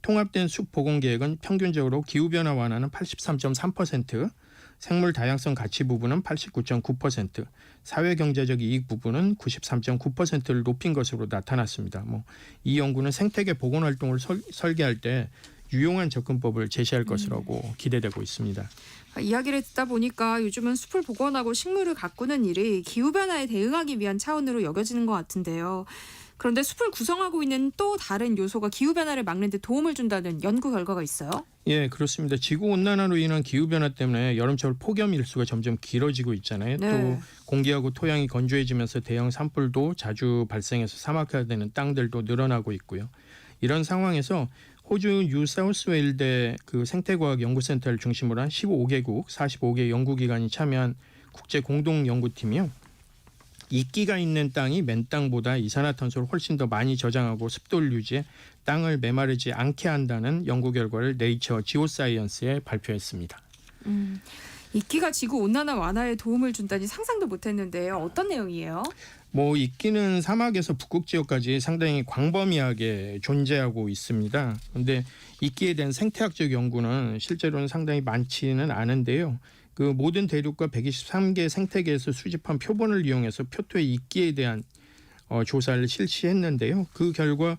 통합된 숲 복원 계획은 평균적으로 기후변화 완화는 83.3%, 생물 다양성 가치 부분은 89.9%, 사회경제적 이익 부분은 93.9%를 높인 것으로 나타났습니다. 이 연구는 생태계 복원 활동을 설계할 때 유용한 접근법을 제시할 것이라고 기대되고 있습니다. 이야기를 듣다 보니까 요즘은 숲을 복원하고 식물을 가꾸는 일이 기후 변화에 대응하기 위한 차원으로 여겨지는 것 같은데요. 그런데 숲을 구성하고 있는 또 다른 요소가 기후 변화를 막는 데 도움을 준다는 연구 결과가 있어요? 예, 그렇습니다. 지구 온난화로 인한 기후 변화 때문에 여름철 폭염 일수가 점점 길어지고 있잖아요. 네. 또 공기하고 토양이 건조해지면서 대형 산불도 자주 발생해서 사막화되는 땅들도 늘어나고 있고요. 이런 상황에서 호주 뉴사우스웨일대 그 생태과학 연구센터를 중심으로 한 15개국 45개 연구기관이 참여한 국제 공동 연구팀이요. 이끼가 있는 땅이 맨 땅보다 이산화탄소를 훨씬 더 많이 저장하고 습도를 유지해 땅을 메마르지 않게 한다는 연구 결과를 네이처 지오사이언스에 발표했습니다. 이끼가 지구 온난화 완화에 도움을 준다니 상상도 못했는데요. 어떤 내용이에요? 이끼는 사막에서 북극 지역까지 상당히 광범위하게 존재하고 있습니다. 그런데 이끼에 대한 생태학적 연구는 실제로는 상당히 많지는 않은데요. 그 모든 대륙과 123개 생태계에서 수집한 표본을 이용해서 표토의 이끼에 대한 조사를 실시했는데요. 그 결과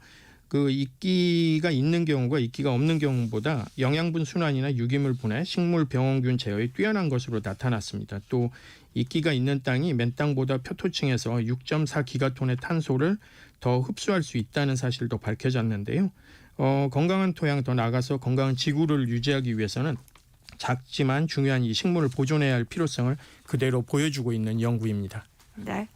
그 이끼가 있는 경우가 이끼가 없는 경우보다 영양분 순환이나 유기물 분해, 식물 병원균 제어에 뛰어난 것으로 나타났습니다. 또 이끼가 있는 땅이 맨 땅보다 표토층에서 6.4 기가톤의 탄소를 더 흡수할 수 있다는 사실도 밝혀졌는데요. 건강한 토양, 더 나아가서 건강한 지구를 유지하기 위해서는 작지만 중요한 이 식물을 보존해야 할 필요성을 그대로 보여주고 있는 연구입니다. 네.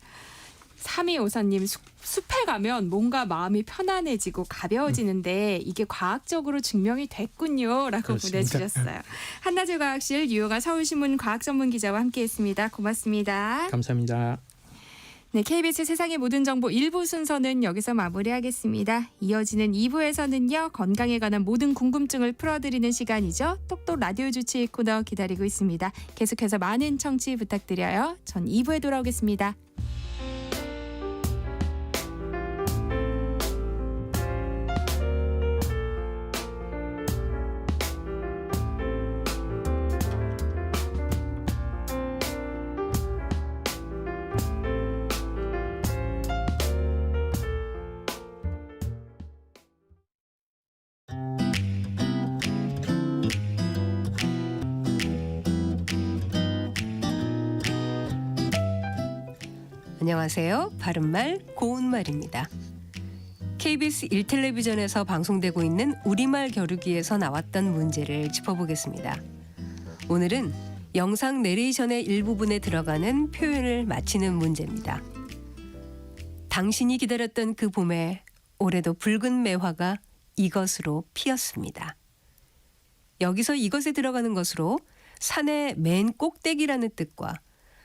3254님 숲에 가면 뭔가 마음이 편안해지고 가벼워지는데 이게 과학적으로 증명이 됐군요라고 그렇습니다. 보내주셨어요. 한나절 과학실 유효가 서울신문 과학전문기자와 함께했습니다. 고맙습니다. 감사합니다. 네, KBS 세상의 모든 정보 1부 순서는 여기서 마무리하겠습니다. 이어지는 2부에서는요. 건강에 관한 모든 궁금증을 풀어드리는 시간이죠. 똑똑 라디오 주치 코너 기다리고 있습니다. 계속해서 많은 청취 부탁드려요. 전 2부에 돌아오겠습니다. 안녕하세요. 바른말 고운말입니다. KBS 1텔레비전에서 방송되고 있는 우리말 겨루기에서 나왔던 문제를 짚어보겠습니다. 오늘은 영상 내레이션의 일부분에 들어가는 표현을 맞히는 문제입니다. 당신이 기다렸던 그 봄에 올해도 붉은 매화가 이것으로 피었습니다. 여기서 이것에 들어가는 것으로 산의 맨 꼭대기라는 뜻과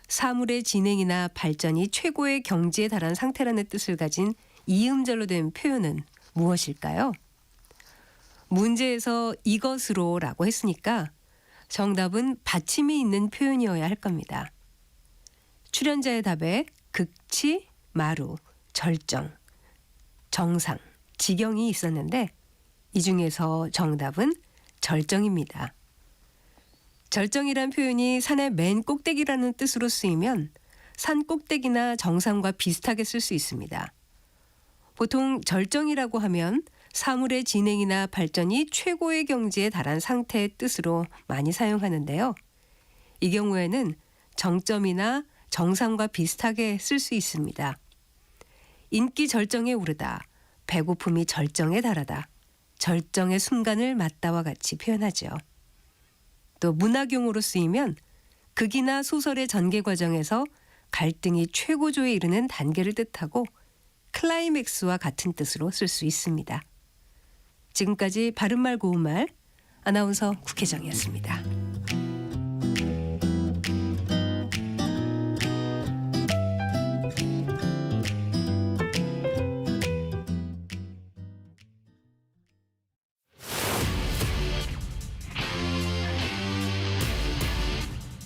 사물의 진행이나 발전이 최고의 경지에 달한 상태라는 뜻을 가진 이음절로 된 표현은 무엇일까요? 문제에서 이것으로라고 했으니까 정답은 받침이 있는 표현이어야 할 겁니다. 출연자의 답에 극치, 마루, 절정, 정상, 지경이 있었는데 이 중에서 정답은 절정입니다. 절정이란 표현이 산의 맨 꼭대기라는 뜻으로 쓰이면 산 꼭대기나 정상과 비슷하게 쓸 수 있습니다. 보통 절정이라고 하면 사물의 진행이나 발전이 최고의 경지에 달한 상태의 뜻으로 많이 사용하는데요. 이 경우에는 정점이나 정상과 비슷하게 쓸 수 있습니다. 인기 절정에 오르다, 배고픔이 절정에 달하다, 절정의 순간을 맞다와 같이 표현하죠. 또 문학용어로 쓰이면 극이나 소설의 전개 과정에서 갈등이 최고조에 이르는 단계를 뜻하고 클라이맥스와 같은 뜻으로 쓸 수 있습니다. 지금까지 바른말 고운말 아나운서 국혜정이었습니다.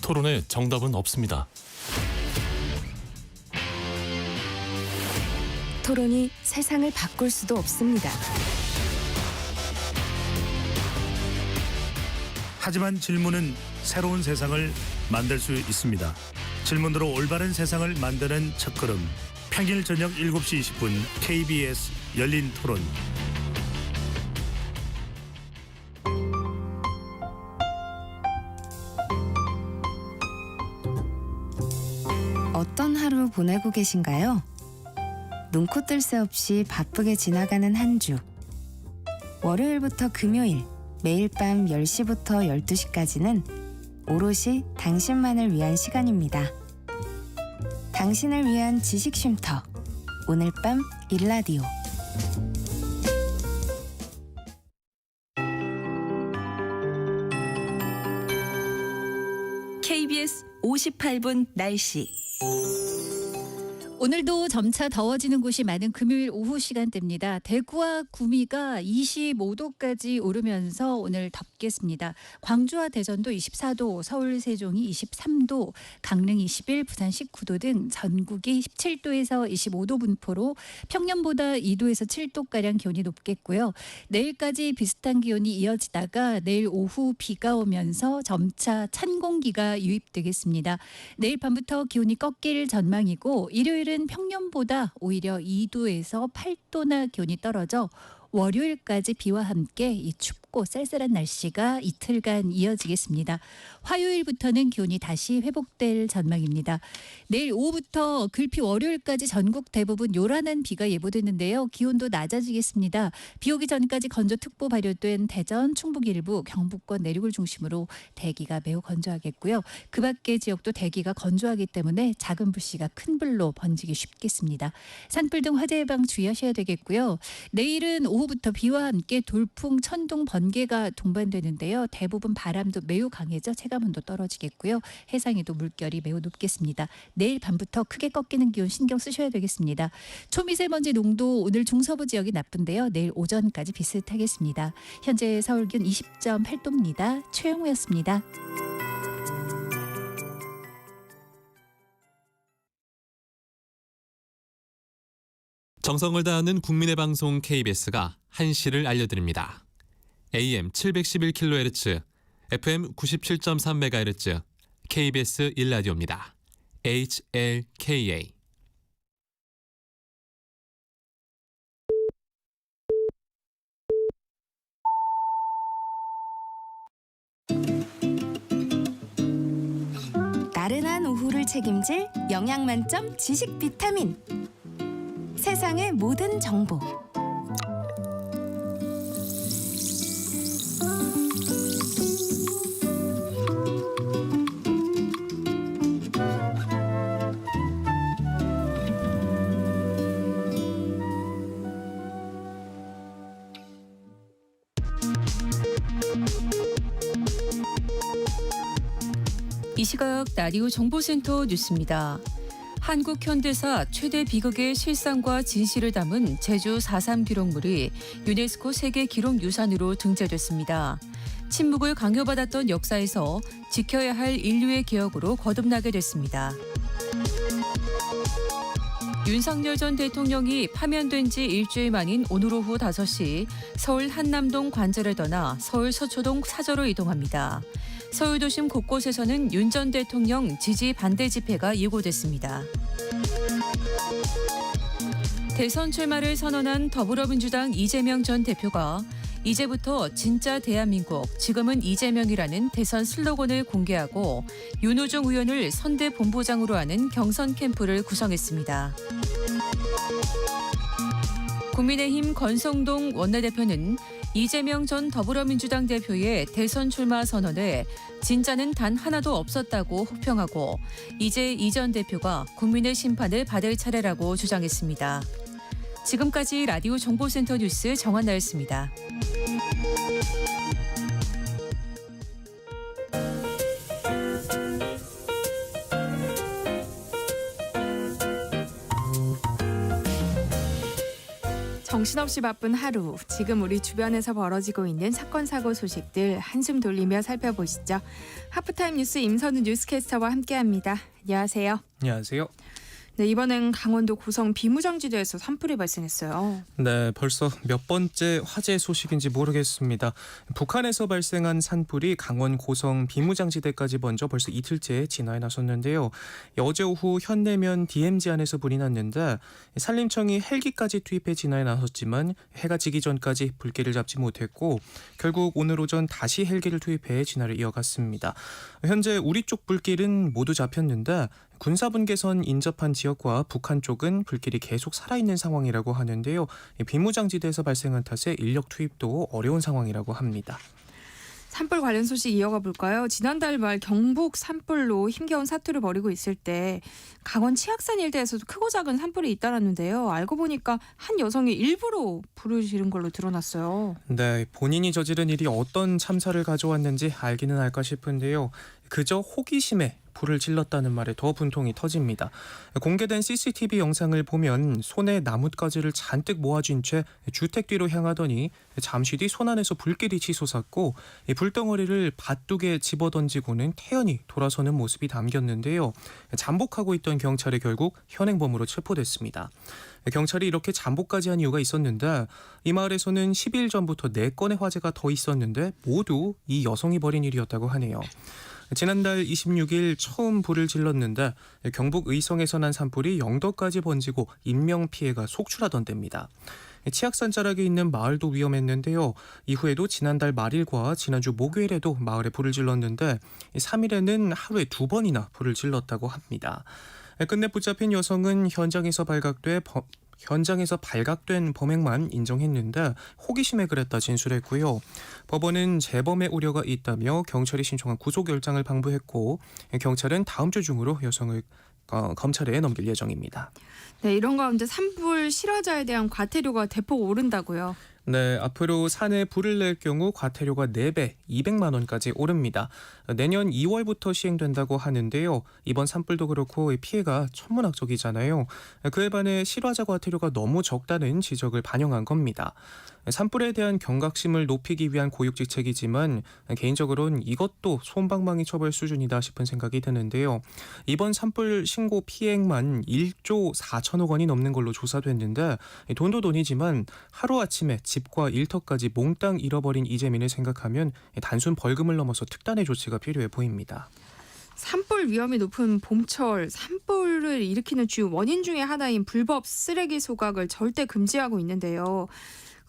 토론에 정답은 없습니다. 토론이 세상을 바꿀 수도 없습니다. 하지만 질문은 새로운 세상을 만들 수 있습니다. 질문으로 올바른 세상을 만드는 첫걸음. 평일 저녁 7시 20분 KBS 열린 토론. 어떤 하루 보내고 계신가요? 눈코 뜰 새 없이 바쁘게 지나가는 한 주. 월요일부터 금요일, 매일 밤 10시부터 12시까지는 오롯이 당신만을 위한 시간입니다. 당신을 위한 지식 쉼터. 오늘 밤 일라디오. KBS 58분 날씨. 오늘도 점차 더워지는 곳이 많은 금요일 오후 시간대입니다. 대구와 구미가 25도까지 오르면서 오늘 덥겠습니다. 광주와 대전도 24도, 서울 세종이 23도, 강릉 21, 부산 19도 등 전국이 17도에서 25도 분포로 평년보다 2도에서 7도가량 기온이 높겠고요. 내일까지 비슷한 기온이 이어지다가 내일 오후 비가 오면서 점차 찬 공기가 유입되겠습니다. 내일 밤부터 기온이 꺾일 전망이고 일요일은 평년보다 오히려 2도에서 8도나 기온이 떨어져 월요일까지 비와 함께 이 춥고 춥고 쌀쌀한 날씨가 이틀간 이어지겠습니다. 화요일부터는 기온이 다시 회복될 전망입니다. 내일 오후부터 글피 월요일까지 전국 대부분 요란한 비가 예보되는데요. 기온도 낮아지겠습니다. 비 오기 전까지 건조특보 발효된 대전, 충북 일부, 경북권 내륙을 중심으로 대기가 매우 건조하겠고요. 그 밖의 지역도 대기가 건조하기 때문에 작은 불씨가 큰 불로 번지기 쉽겠습니다. 산불 등 화재 예방 주의하셔야 되겠고요. 내일은 오후부터 비와 함께 돌풍, 천둥, 번개가 동반되는데요. 대부분 바람도 매우 강해져 체감온도 떨어지겠고요. 해상에도 물결이 매우 높겠습니다. 내일 밤부터 크게 꺾이는 기온 신경 쓰셔야 되겠습니다. 초미세먼지 농도 오늘 중서부 지역이 나쁜데요. 내일 오전까지 비슷하겠습니다. 현재 서울 기온 20.8도입니다. 최영우였습니다. 정성을 다하는 국민의 방송 KBS가 한시를 알려드립니다. AM 711kHz, FM 97.3MHz, KBS 1라디오입니다. HLKA. 나른한 오후를 책임질 영양 만점 지식 비타민. 세상의 모든 정보. 이 시각 라디오 정보센터 뉴스입니다. 한국현대사 최대 비극의 실상과 진실을 담은 제주 4.3 기록물이 유네스코 세계기록유산으로 등재됐습니다. 침묵을 강요받았던 역사에서 지켜야 할 인류의 기억으로 거듭나게 됐습니다. 윤석열 전 대통령이 파면된 지 일주일 만인 오늘 오후 5시 서울 한남동 관저를 떠나 서울 서초동 사저로 이동합니다. 서울 도심 곳곳에서는 윤 전 대통령 지지 반대 집회가 예고됐습니다. 대선 출마를 선언한 더불어민주당 이재명 전 대표가 이제부터 진짜 대한민국, 지금은 이재명이라는 대선 슬로건을 공개하고 윤호중 의원을 선대 본부장으로 하는 경선 캠프를 구성했습니다. 국민의힘 권성동 원내대표는 이재명 전 더불어민주당 대표의 대선 출마 선언에 진짜는 단 하나도 없었다고 혹평하고 이제 이 전 대표가 국민의 심판을 받을 차례라고 주장했습니다. 지금까지 라디오 정보센터 뉴스 정한나였습니다. 정신없이 바쁜 하루, 지금 우리 주변에서 벌어지고 있는 사건 사고 소식들 한숨 돌리며 살펴보시죠. 하프타임 뉴스 임선우 뉴스캐스터와 함께합니다. 안녕하세요. 안녕하세요. 네, 이번엔 강원도 고성 비무장지대에서 산불이 발생했어요. 네, 벌써 몇 번째 화재 소식인지 모르겠습니다. 북한에서 발생한 산불이 강원 고성 비무장지대까지 번져 벌써 이틀째 진화에 나섰는데요. 어제 오후 현내면 DMZ 안에서 불이 났는데 산림청이 헬기까지 투입해 진화에 나섰지만 해가 지기 전까지 불길을 잡지 못했고 결국 오늘 오전 다시 헬기를 투입해 진화를 이어갔습니다. 현재 우리 쪽 불길은 모두 잡혔는데 군사분계선 인접한 지역과 북한 쪽은 불길이 계속 살아있는 상황이라고 하는데요. 비무장지대에서 발생한 탓에 인력 투입도 어려운 상황이라고 합니다. 산불 관련 소식 이어가 볼까요? 지난달 말 경북 산불로 힘겨운 사투를 벌이고 있을 때 강원 치악산 일대에서도 크고 작은 산불이 잇따랐는데요. 알고 보니까 한 여성이 일부러 불을 지른 걸로 드러났어요. 네, 본인이 저지른 일이 어떤 참사를 가져왔는지 알기는 알까 싶은데요. 그저 호기심에 불을 질렀다는 말에 더 분통이 터집니다. 공개된 CCTV 영상을 보면 손에 나뭇가지를 잔뜩 모아쥔 채 주택 뒤로 향하더니 잠시 뒤 손 안에서 불길이 치솟았고 불덩어리를 밭둑에 집어던지고는 태연히 돌아서는 모습이 담겼는데요. 잠복하고 있던 경찰이 결국 현행범으로 체포됐습니다. 경찰이 이렇게 잠복까지 한 이유가 있었는데 이 마을에서는 10일 전부터 4건의 화재가 더 있었는데 모두 이 여성이 벌인 일이었다고 하네요. 지난달 26일 처음 불을 질렀는데 경북 의성에서 난 산불이 영도까지 번지고 인명피해가 속출하던 때입니다. 치악산 자락에 있는 마을도 위험했는데요. 이후에도 지난달 말일과 지난주 목요일에도 마을에 불을 질렀는데 3일에는 하루에 2번이나 불을 질렀다고 합니다. 끝내 붙잡힌 여성은 현장에서 발각된 범행만 인정했는데 호기심에 그랬다 진술했고요. 법원은 재범의 우려가 있다며 경찰이 신청한 구속영장을 방부했고 경찰은 다음 주 중으로 여성을 검찰에 넘길 예정입니다. 네, 이런 가운데 산불 실화자에 대한 과태료가 대폭 오른다고요. 네, 앞으로 산에 불을 낼 경우 과태료가 4배, 200만 원까지 오릅니다. 내년 2월부터 시행된다고 하는데요. 이번 산불도 그렇고 피해가 천문학적이잖아요. 그에 반해 실화자 과태료가 너무 적다는 지적을 반영한 겁니다. 산불에 대한 경각심을 높이기 위한 고육지책이지만 개인적으로는 이것도 솜방망이 처벌 수준이다 싶은 생각이 드는데요. 이번 산불 신고 피해액만 1조 4천억 원이 넘는 걸로 조사됐는데 돈도 돈이지만 하루아침에 집과 일터까지 몽땅 잃어버린 이재민을 생각하면 단순 벌금을 넘어서 특단의 조치가 필요해 보입니다. 산불 위험이 높은 봄철, 산불을 일으키는 주요 원인 중에 하나인 불법 쓰레기 소각을 절대 금지하고 있는데요.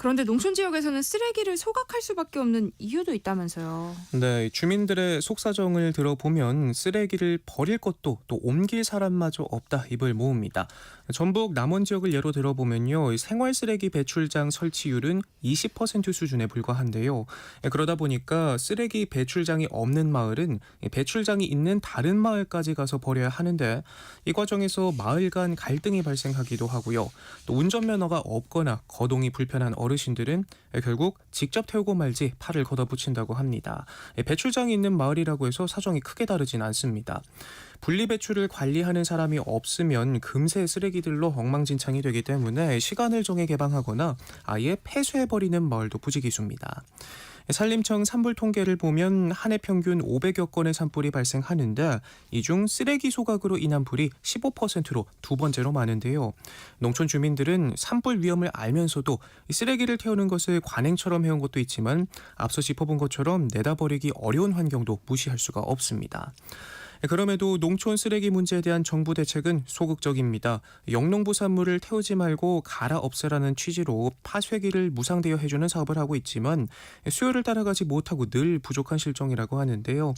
그런데 농촌 지역에서는 쓰레기를 소각할 수밖에 없는 이유도 있다면서요. 네, 주민들의 속사정을 들어보면 쓰레기를 버릴 것도 또 옮길 사람마저 없다 입을 모읍니다. 전북 남원 지역을 예로 들어보면요. 생활 쓰레기 배출장 설치율은 20% 수준에 불과한데요. 그러다 보니까 쓰레기 배출장이 없는 마을은 배출장이 있는 다른 마을까지 가서 버려야 하는데 이 과정에서 마을 간 갈등이 발생하기도 하고요. 또 운전면허가 없거나 거동이 불편한 어르신들은 결국 직접 태우고 말지 팔을 걷어붙인다고 합니다. 배출장이 있는 마을이라고 해서 사정이 크게 다르진 않습니다. 분리배출을 관리하는 사람이 없으면 금세 쓰레기들로 엉망진창이 되기 때문에 시간을 정해 개방하거나 아예 폐쇄해버리는 마을도 부지기수입니다. 산림청 산불 통계를 보면 한 해 평균 500여 건의 산불이 발생하는데 이 중 쓰레기 소각으로 인한 불이 15%로 두 번째로 많은데요. 농촌 주민들은 산불 위험을 알면서도 쓰레기를 태우는 것을 관행처럼 해온 것도 있지만 앞서 짚어본 것처럼 내다 버리기 어려운 환경도 무시할 수가 없습니다. 그럼에도 농촌 쓰레기 문제에 대한 정부 대책은 소극적입니다. 영농부산물을 태우지 말고 갈아 없애라는 취지로 파쇄기를 무상대여 해주는 사업을 하고 있지만 수요를 따라가지 못하고 늘 부족한 실정이라고 하는데요.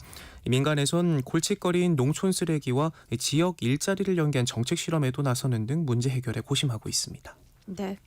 민간에선 골칫거리인 농촌 쓰레기와 지역 일자리를 연계한 정책 실험에도 나서는 등 문제 해결에 고심하고 있습니다. 네.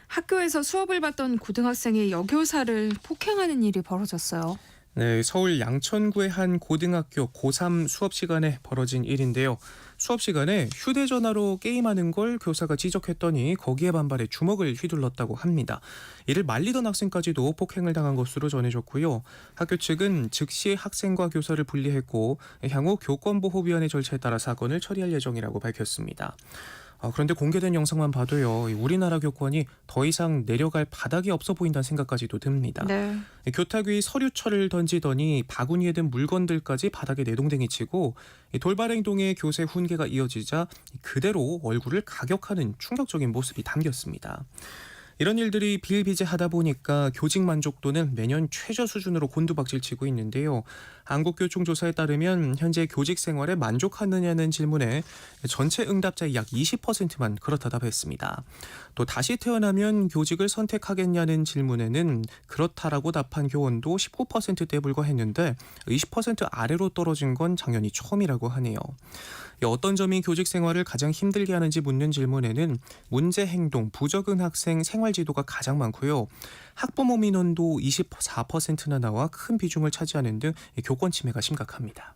학교에서 수업을 받던 고등학생이 여교사를 폭행하는 일이 벌어졌어요. 네, 서울 양천구의 한 고등학교 고3 수업 시간에 벌어진 일인데요. 수업 시간에 휴대전화로 게임하는 걸 교사가 지적했더니 거기에 반발해 주먹을 휘둘렀다고 합니다. 이를 말리던 학생까지도 폭행을 당한 것으로 전해졌고요. 학교 측은 즉시 학생과 교사를 분리했고 향후 교권보호위원회 절차에 따라 사건을 처리할 예정이라고 밝혔습니다. 그런데 공개된 영상만 봐도요. 우리나라 교권이 더 이상 내려갈 바닥이 없어 보인다는 생각까지도 듭니다. 네. 교탁위 서류철을 던지더니 바구니에 든 물건들까지 바닥에 내동댕이 치고 돌발 행동에 교세 훈계가 이어지자 그대로 얼굴을 가격하는 충격적인 모습이 담겼습니다. 이런 일들이 비일비재하다 보니까 교직 만족도는 매년 최저 수준으로 곤두박질치고 있는데요. 한국교총조사에 따르면 현재 교직 생활에 만족하느냐는 질문에 전체 응답자의 약 20%만 그렇다 답했습니다. 또 다시 태어나면 교직을 선택하겠냐는 질문에는 그렇다라고 답한 교원도 19%대에 불과했는데 20% 아래로 떨어진 건 작년이 처음이라고 하네요. 어떤 점이 교직 생활을 가장 힘들게 하는지 묻는 질문에는 문제 행동, 부적응 학생 생활 지도가 가장 많고요. 학부모 민원도 24%나 나와 큰 비중을 차지하는 등 교권 침해가 심각합니다.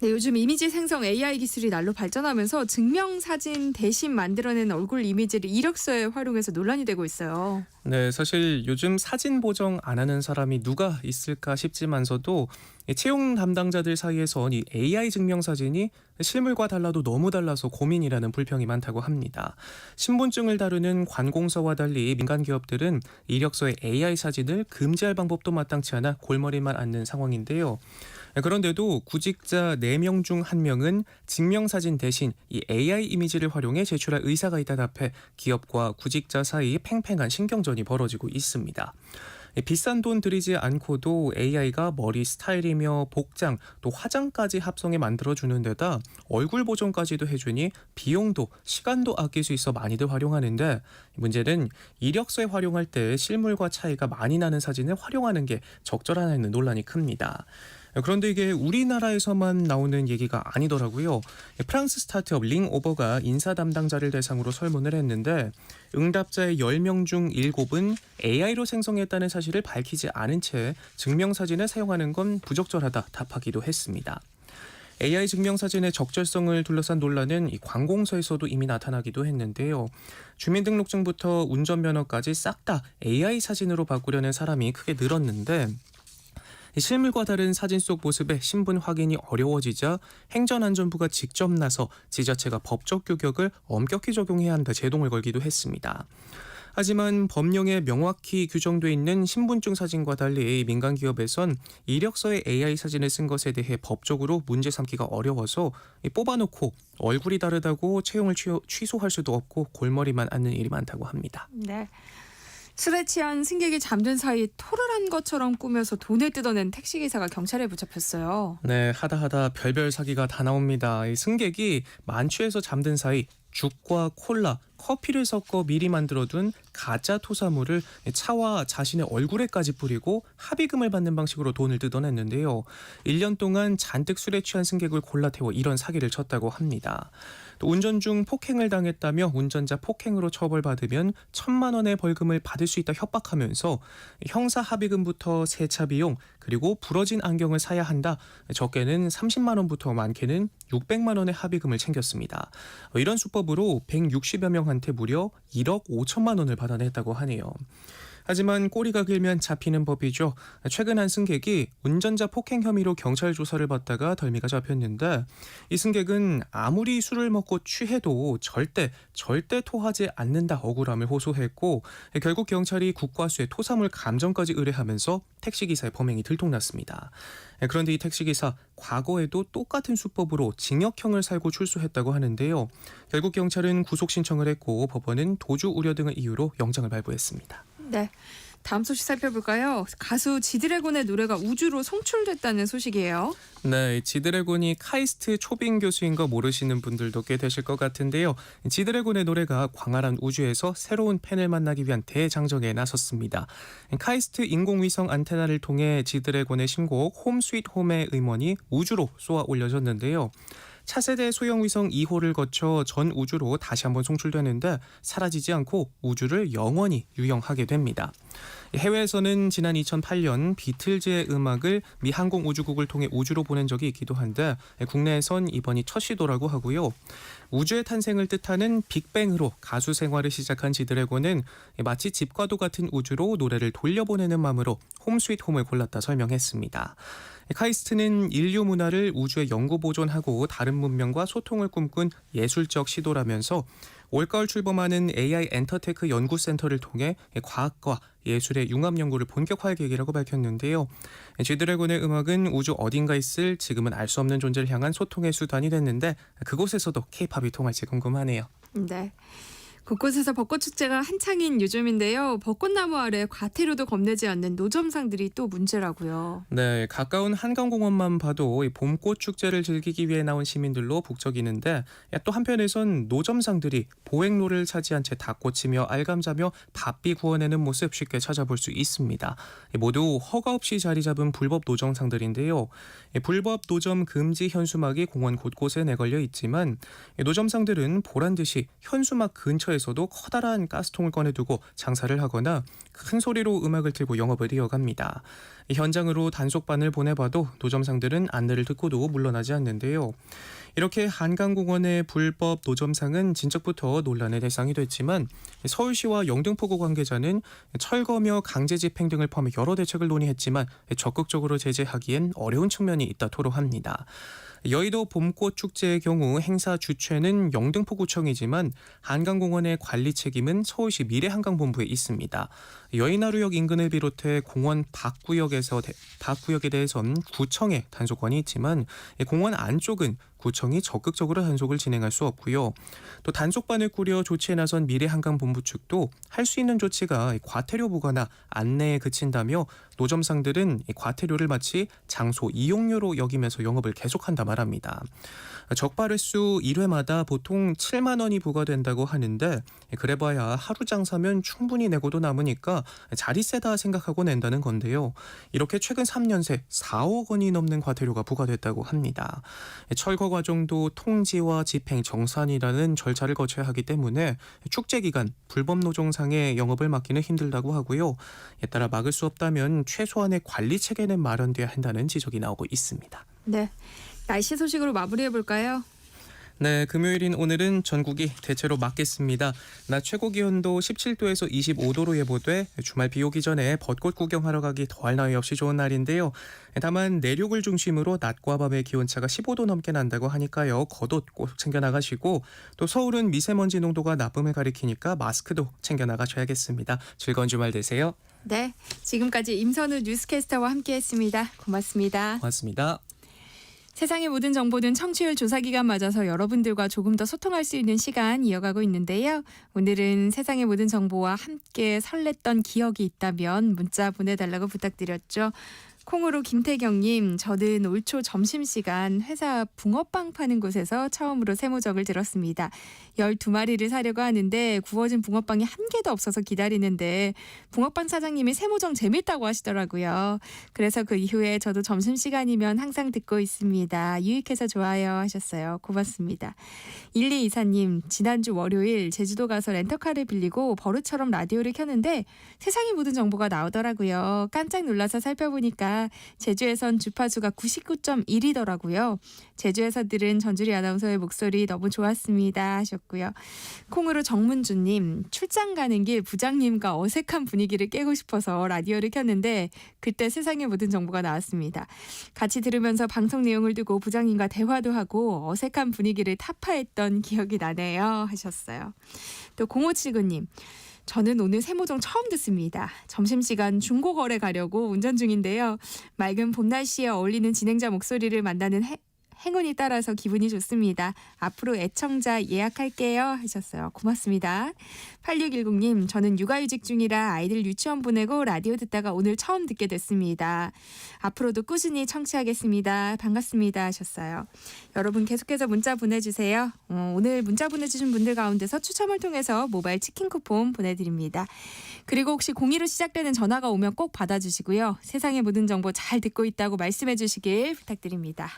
네, 요즘 이미지 생성 AI 기술이 날로 발전하면서 증명사진 대신 만들어낸 얼굴 이미지를 이력서에 활용해서 논란이 되고 있어요. 네, 사실 요즘 사진 보정 안 하는 사람이 누가 있을까 싶지만서도 채용 담당자들 사이에선 이 AI 증명사진이 실물과 달라도 너무 달라서 고민이라는 불평이 많다고 합니다. 신분증을 다루는 관공서와 달리 민간 기업들은 이력서에 AI 사진을 금지할 방법도 마땅치 않아 골머리만 앓는 상황인데요. 그런데도 구직자 4명 중 1명은 증명사진 대신 이 AI 이미지를 활용해 제출할 의사가 있다 답해 기업과 구직자 사이 팽팽한 신경전이 벌어지고 있습니다. 비싼 돈 들이지 않고도 AI가 머리 스타일이며 복장 또 화장까지 합성해 만들어주는 데다 얼굴 보정까지도 해주니 비용도 시간도 아낄 수 있어 많이들 활용하는데, 문제는 이력서에 활용할 때 실물과 차이가 많이 나는 사진을 활용하는 게 적절하냐는 논란이 큽니다. 그런데 이게 우리나라에서만 나오는 얘기가 아니더라고요. 프랑스 스타트업 링오버가 인사 담당자를 대상으로 설문을 했는데 응답자의 10명 중 7은 AI로 생성했다는 사실을 밝히지 않은 채 증명사진을 사용하는 건 부적절하다 답하기도 했습니다. AI 증명사진의 적절성을 둘러싼 논란은 이 관공서에서도 이미 나타나기도 했는데요. 주민등록증부터 운전면허까지 싹 다 AI 사진으로 바꾸려는 사람이 크게 늘었는데, 실물과 다른 사진 속 모습에 신분 확인이 어려워지자 행정안전부가 직접 나서 지자체가 법적 규격을 엄격히 적용해야 한다 제동을 걸기도 했습니다. 하지만 법령에 명확히 규정돼 있는 신분증 사진과 달리 민간 기업에선 이력서에 AI 사진을 쓴 것에 대해 법적으로 문제 삼기가 어려워서 뽑아놓고 얼굴이 다르다고 채용을 취소할 수도 없고 골머리만 앓는 일이 많다고 합니다. 네. 술에 취한 승객이 잠든 사이 토를 한 것처럼 꾸며서 돈을 뜯어낸 택시기사가 경찰에 붙잡혔어요. 네, 하다 별별 사기가 다 나옵니다. 이 승객이 만취해서 잠든 사이 죽과 콜라, 커피를 섞어 미리 만들어둔 가짜 토사물을 차와 자신의 얼굴에까지 뿌리고 합의금을 받는 방식으로 돈을 뜯어냈는데요. 1년 동안 잔뜩 술에 취한 승객을 골라 태워 이런 사기를 쳤다고 합니다. 또 운전 중 폭행을 당했다며 운전자 폭행으로 처벌받으면 1,000만 원의 벌금을 받을 수 있다 협박하면서 형사 합의금부터 세차 비용 그리고 부러진 안경을 사야 한다. 적게는 30만 원부터 많게는 600만 원의 합의금을 챙겼습니다. 이런 수법으로 160여 명한테 무려 1억 5천만 원을 받아냈다고 하네요. 하지만 꼬리가 길면 잡히는 법이죠. 최근 한 승객이 운전자 폭행 혐의로 경찰 조사를 받다가 덜미가 잡혔는데, 이 승객은 아무리 술을 먹고 취해도 절대 토하지 않는다 억울함을 호소했고, 결국 경찰이 국과수에 토사물 감정까지 의뢰하면서 택시기사의 범행이 들통났습니다. 그런데 이 택시기사 과거에도 똑같은 수법으로 징역형을 살고 출소했다고 하는데요. 결국 경찰은 구속 신청을 했고 법원은 도주 우려 등을 이유로 영장을 발부했습니다. 네. 다음 소식 살펴볼까요? 가수 지드래곤의 노래가 우주로 송출됐다는 소식이에요. 네, 지드래곤이 카이스트 초빙 교수인 거 모르시는 분들도 꽤 되실 것 같은데요. 지드래곤의 노래가 광활한 우주에서 새로운 팬을 만나기 위한 대장정에 나섰습니다. 카이스트 인공위성 안테나를 통해 지드래곤의 신곡 홈 스윗 홈의 음원이 우주로 쏘아 올려졌는데요. 차세대 소형 위성 2호를 거쳐 전 우주로 다시 한번 송출되는데 사라지지 않고 우주를 영원히 유영하게 됩니다. 해외에서는 지난 2008년 비틀즈의 음악을 미 항공우주국을 통해 우주로 보낸 적이 있기도 한데 국내에선 이번이 첫 시도라고 하고요. 우주의 탄생을 뜻하는 빅뱅으로 가수 생활을 시작한 지드래곤은 마치 집과도 같은 우주로 노래를 돌려보내는 마음으로 홈 스윗 홈을 골랐다 설명했습니다. 카이스트는 인류 문화를 우주에 영구 보존하고 다른 문명과 소통을 꿈꾼 예술적 시도라면서 올가을 출범하는 AI 엔터테크 연구센터를 통해 과학과 예술의 융합 연구를 본격화할 계획이라고 밝혔는데요. 지드래곤의 음악은 우주 어딘가 있을 지금은 알 수 없는 존재를 향한 소통의 수단이 됐는데 그곳에서도 K-팝이 통할지 궁금하네요. 네. 곳곳에서 벚꽃 축제가 한창인 요즘인데요. 벚꽃나무 아래 과태료도 겁내지 않는 노점상들이 또 문제라고요. 네, 가까운 한강공원만 봐도 이 봄꽃 축제를 즐기기 위해 나온 시민들로 북적이는데 또 한편에선 노점상들이 보행로를 차지한 채 닭꼬치며 알감자며 바삐 구워내는 모습 쉽게 찾아볼 수 있습니다. 모두 허가 없이 자리 잡은 불법 노점상들인데요. 불법 노점 금지 현수막이 공원 곳곳에 내걸려 있지만 노점상들은 보란듯이 현수막 근처에서도 커다란 가스통을 꺼내두고 장사를 하거나 큰 소리로 음악을 틀고 영업을 이어갑니다. 현장으로 단속반을 보내봐도 노점상들은 안내를 듣고도 물러나지 않는데요. 이렇게 한강공원의 불법 노점상은 진작부터 논란의 대상이 됐지만 서울시와 영등포구 관계자는 철거며 강제 집행 등을 포함해 여러 대책을 논의했지만 적극적으로 제재하기엔 어려운 측면이 있다 토로합니다. 여의도 봄꽃 축제의 경우 행사 주최는 영등포구청이지만 한강공원의 관리 책임은 서울시 미래한강본부에 있습니다. 여의나루역 인근을 비롯해 공원 밖구역에 대해선 구청의 단속권이 있지만 공원 안쪽은 구청이 적극적으로 단속을 진행할 수 없고요. 또 단속반을 꾸려 조치에 나선 미래한강본부 측도 할 수 있는 조치가 과태료 부과나 안내에 그친다며 노점상들은 과태료를 마치 장소 이용료로 여기면서 영업을 계속한다 말합니다. 적발 횟수 1회마다 보통 7만 원이 부과된다고 하는데 그래봐야 하루 장사면 충분히 내고도 남으니까 자리세다 생각하고 낸다는 건데요. 이렇게 최근 3년 새 4억 원이 넘는 과태료가 부과됐다고 합니다. 철거 과정도 통지와 집행 정산이라는 절차를 거쳐야 하기 때문에 축제 기간 불법 노점상의 영업을 막기는 힘들다고 하고요. 에 따라 막을 수 없다면 최소한의 관리 체계는 마련돼야 한다는 지적이 나오고 있습니다. 네. 날씨 소식으로 마무리해 볼까요? 네, 금요일인 오늘은 전국이 대체로 맑겠습니다. 낮 최고 기온도 17도에서 25도로 예보돼 주말 비 오기 전에 벚꽃 구경하러 가기 더할 나위 없이 좋은 날인데요. 다만 내륙을 중심으로 낮과 밤의 기온차가 15도 넘게 난다고 하니까요. 겉옷 꼭 챙겨 나가시고 또 서울은 미세먼지 농도가 나쁨을 가리키니까 마스크도 챙겨 나가셔야겠습니다. 즐거운 주말 되세요. 네, 지금까지 임선우 뉴스캐스터와 함께했습니다. 고맙습니다. 고맙습니다. 세상의 모든 정보는 청취율 조사 기간 맞아서 여러분들과 조금 더 소통할 수 있는 시간 이어가고 있는데요. 오늘은 세상의 모든 정보와 함께 설렜던 기억이 있다면 문자 보내달라고 부탁드렸죠. 콩으로 김태경님, 저는 올 초 점심시간 회사 붕어빵 파는 곳에서 처음으로 세모정을 들었습니다. 12마리를 사려고 하는데 구워진 붕어빵이 한 개도 없어서 기다리는데 붕어빵 사장님이 세모정 재밌다고 하시더라고요. 그래서 그 이후에 저도 점심시간이면 항상 듣고 있습니다. 유익해서 좋아요 하셨어요. 고맙습니다. 1224님, 지난주 월요일 제주도 가서 렌터카를 빌리고 버릇처럼 라디오를 켰는데 세상의 모든 정보가 나오더라고요. 깜짝 놀라서 살펴보니까 제주에선 주파수가 99.1이더라고요. 제주에서 들은 전주리 아나운서의 목소리 너무 좋았습니다 하셨고요. 콩으로 정문주님, 출장 가는 길 부장님과 어색한 분위기를 깨고 싶어서 라디오를 켰는데 그때 세상의 모든 정보가 나왔습니다. 같이 들으면서 방송 내용을 두고 부장님과 대화도 하고 어색한 분위기를 타파했던 기억이 나네요 하셨어요. 또 0579님, 저는 오늘 세모정 처음 듣습니다. 점심시간 중고거래 가려고 운전 중인데요. 맑은 봄 날씨에 어울리는 진행자 목소리를 만나는 행운이 따라서 기분이 좋습니다. 앞으로 애청자 예약할게요 하셨어요. 고맙습니다. 8610님, 저는 육아휴직 중이라 아이들 유치원 보내고 라디오 듣다가 오늘 처음 듣게 됐습니다. 앞으로도 꾸준히 청취하겠습니다. 반갑습니다 하셨어요. 여러분 계속해서 문자 보내주세요. 오늘 문자 보내주신 분들 가운데서 추첨을 통해서 모바일 치킨 쿠폰 보내드립니다. 그리고 혹시 02로 시작되는 전화가 오면 꼭 받아주시고요. 세상의 모든 정보 잘 듣고 있다고 말씀해 주시길 부탁드립니다.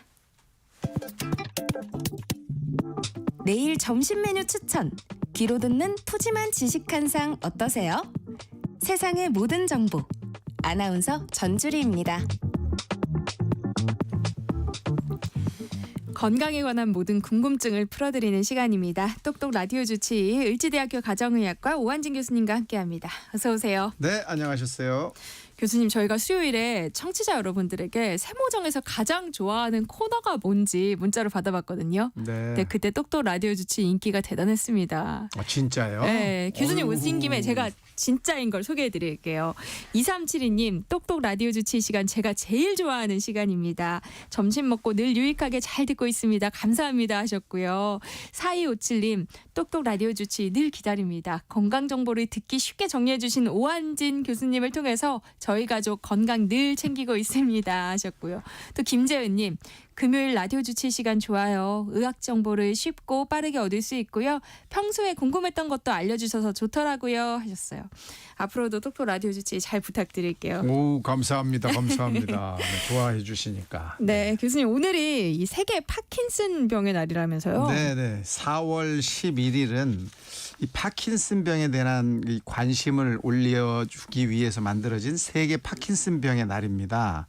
내일 점심 메뉴 추천. 귀로 듣는 푸짐한 지식 한 상 어떠세요? 세상의 모든 정보. 아나운서 전주리입니다. 건강에 관한 모든 궁금증을 풀어드리는 시간입니다. 똑똑 라디오 주치 을지대학교 가정의학과 오한진 교수님과 함께합니다. 어서 오세요. 네, 안녕하셨어요. 교수님, 저희가 수요일에 청취자 여러분들에게 세모정에서 가장 좋아하는 코너가 뭔지 문자로 받아봤거든요. 네. 네, 그때 똑똑 라디오 주치 인기가 대단했습니다. 진짜요? 네, 교수님 어이구. 오신 김에 제가 진짜인 걸 소개해드릴게요. 2372님, 똑똑 라디오 주치 시간 제가 제일 좋아하는 시간입니다. 점심 먹고 늘 유익하게 잘 듣고 있습니다. 감사합니다 하셨고요. 4257님, 똑똑 라디오 주치 늘 기다립니다. 건강 정보를 듣기 쉽게 정리해주신 오한진 교수님을 통해서 저희 가족 건강 늘 챙기고 있습니다 하셨고요. 또 김재은님, 금요일 라디오 주치 시간 좋아요. 의학 정보를 쉽고 빠르게 얻을 수 있고요. 평소에 궁금했던 것도 알려주셔서 좋더라고요 하셨어요. 앞으로도 똑똑 라디오 주치 잘 부탁드릴게요. 오, 감사합니다. 감사합니다. 좋아해 주시니까. 네, 교수님, 오늘이 이 세계 파킨슨 병의 날이라면서요? 네. 4월 11일은 이 파킨슨 병에 대한 이 관심을 올려주기 위해서 만들어진 세계 파킨슨 병의 날입니다.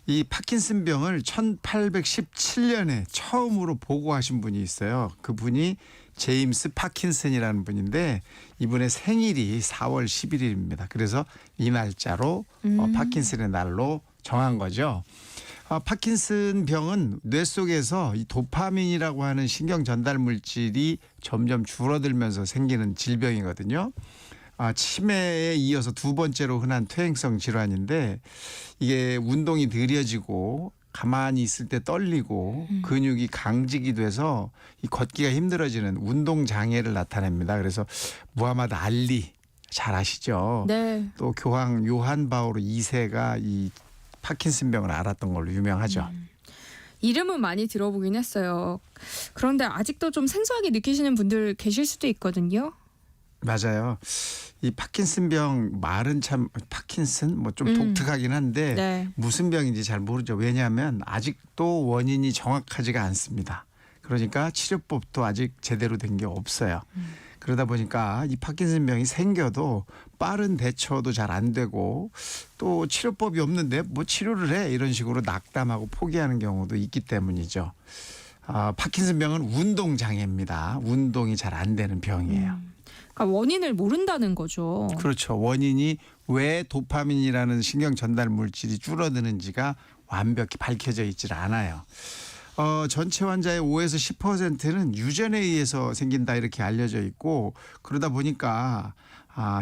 이 파킨슨 병을 1817년에 처음으로 보고하신 분이 있어요. 그분이 제임스 파킨슨이라는 분인데 이분의 생일이 4월 11일입니다. 그래서 이 날짜로 파킨슨의 날로 정한 거죠. 파킨슨 병은 뇌 속에서 이 도파민이라고 하는 신경 전달 물질이 점점 줄어들면서 생기는 질병이거든요. 치매에 이어서 두 번째로 흔한 퇴행성 질환인데 이게 운동이 느려지고 가만히 있을 때 떨리고 근육이 강직이 돼서 이 걷기가 힘들어지는 운동 장애를 나타냅니다. 그래서 무하마드 알리 잘 아시죠? 네. 또 교황 요한 바오로 2세가 이 파킨슨병을 앓았던 걸로 유명하죠. 이름은 많이 들어보긴 했어요. 그런데 아직도 좀 생소하게 느끼시는 분들 계실 수도 있거든요. 맞아요. 이 파킨슨병 말은 참 파킨슨 뭐 좀 독특하긴 한데 네. 무슨 병인지 잘 모르죠. 왜냐하면 아직도 원인이 정확하지가 않습니다. 그러니까 치료법도 아직 제대로 된 게 없어요. 그러다 보니까 이 파킨슨병이 생겨도 빠른 대처도 잘 안 되고 또 치료법이 없는데 뭐 치료를 해 이런 식으로 낙담하고 포기하는 경우도 있기 때문이죠. 파킨슨병은 운동 장애입니다. 운동이 잘 안 되는 병이에요. 그러니까 원인을 모른다는 거죠. 그렇죠. 원인이 왜 도파민이라는 신경 전달 물질이 줄어드는지가 완벽히 밝혀져 있질 않아요. 전체 환자의 5에서 10%는 유전에 의해서 생긴다 이렇게 알려져 있고 그러다 보니까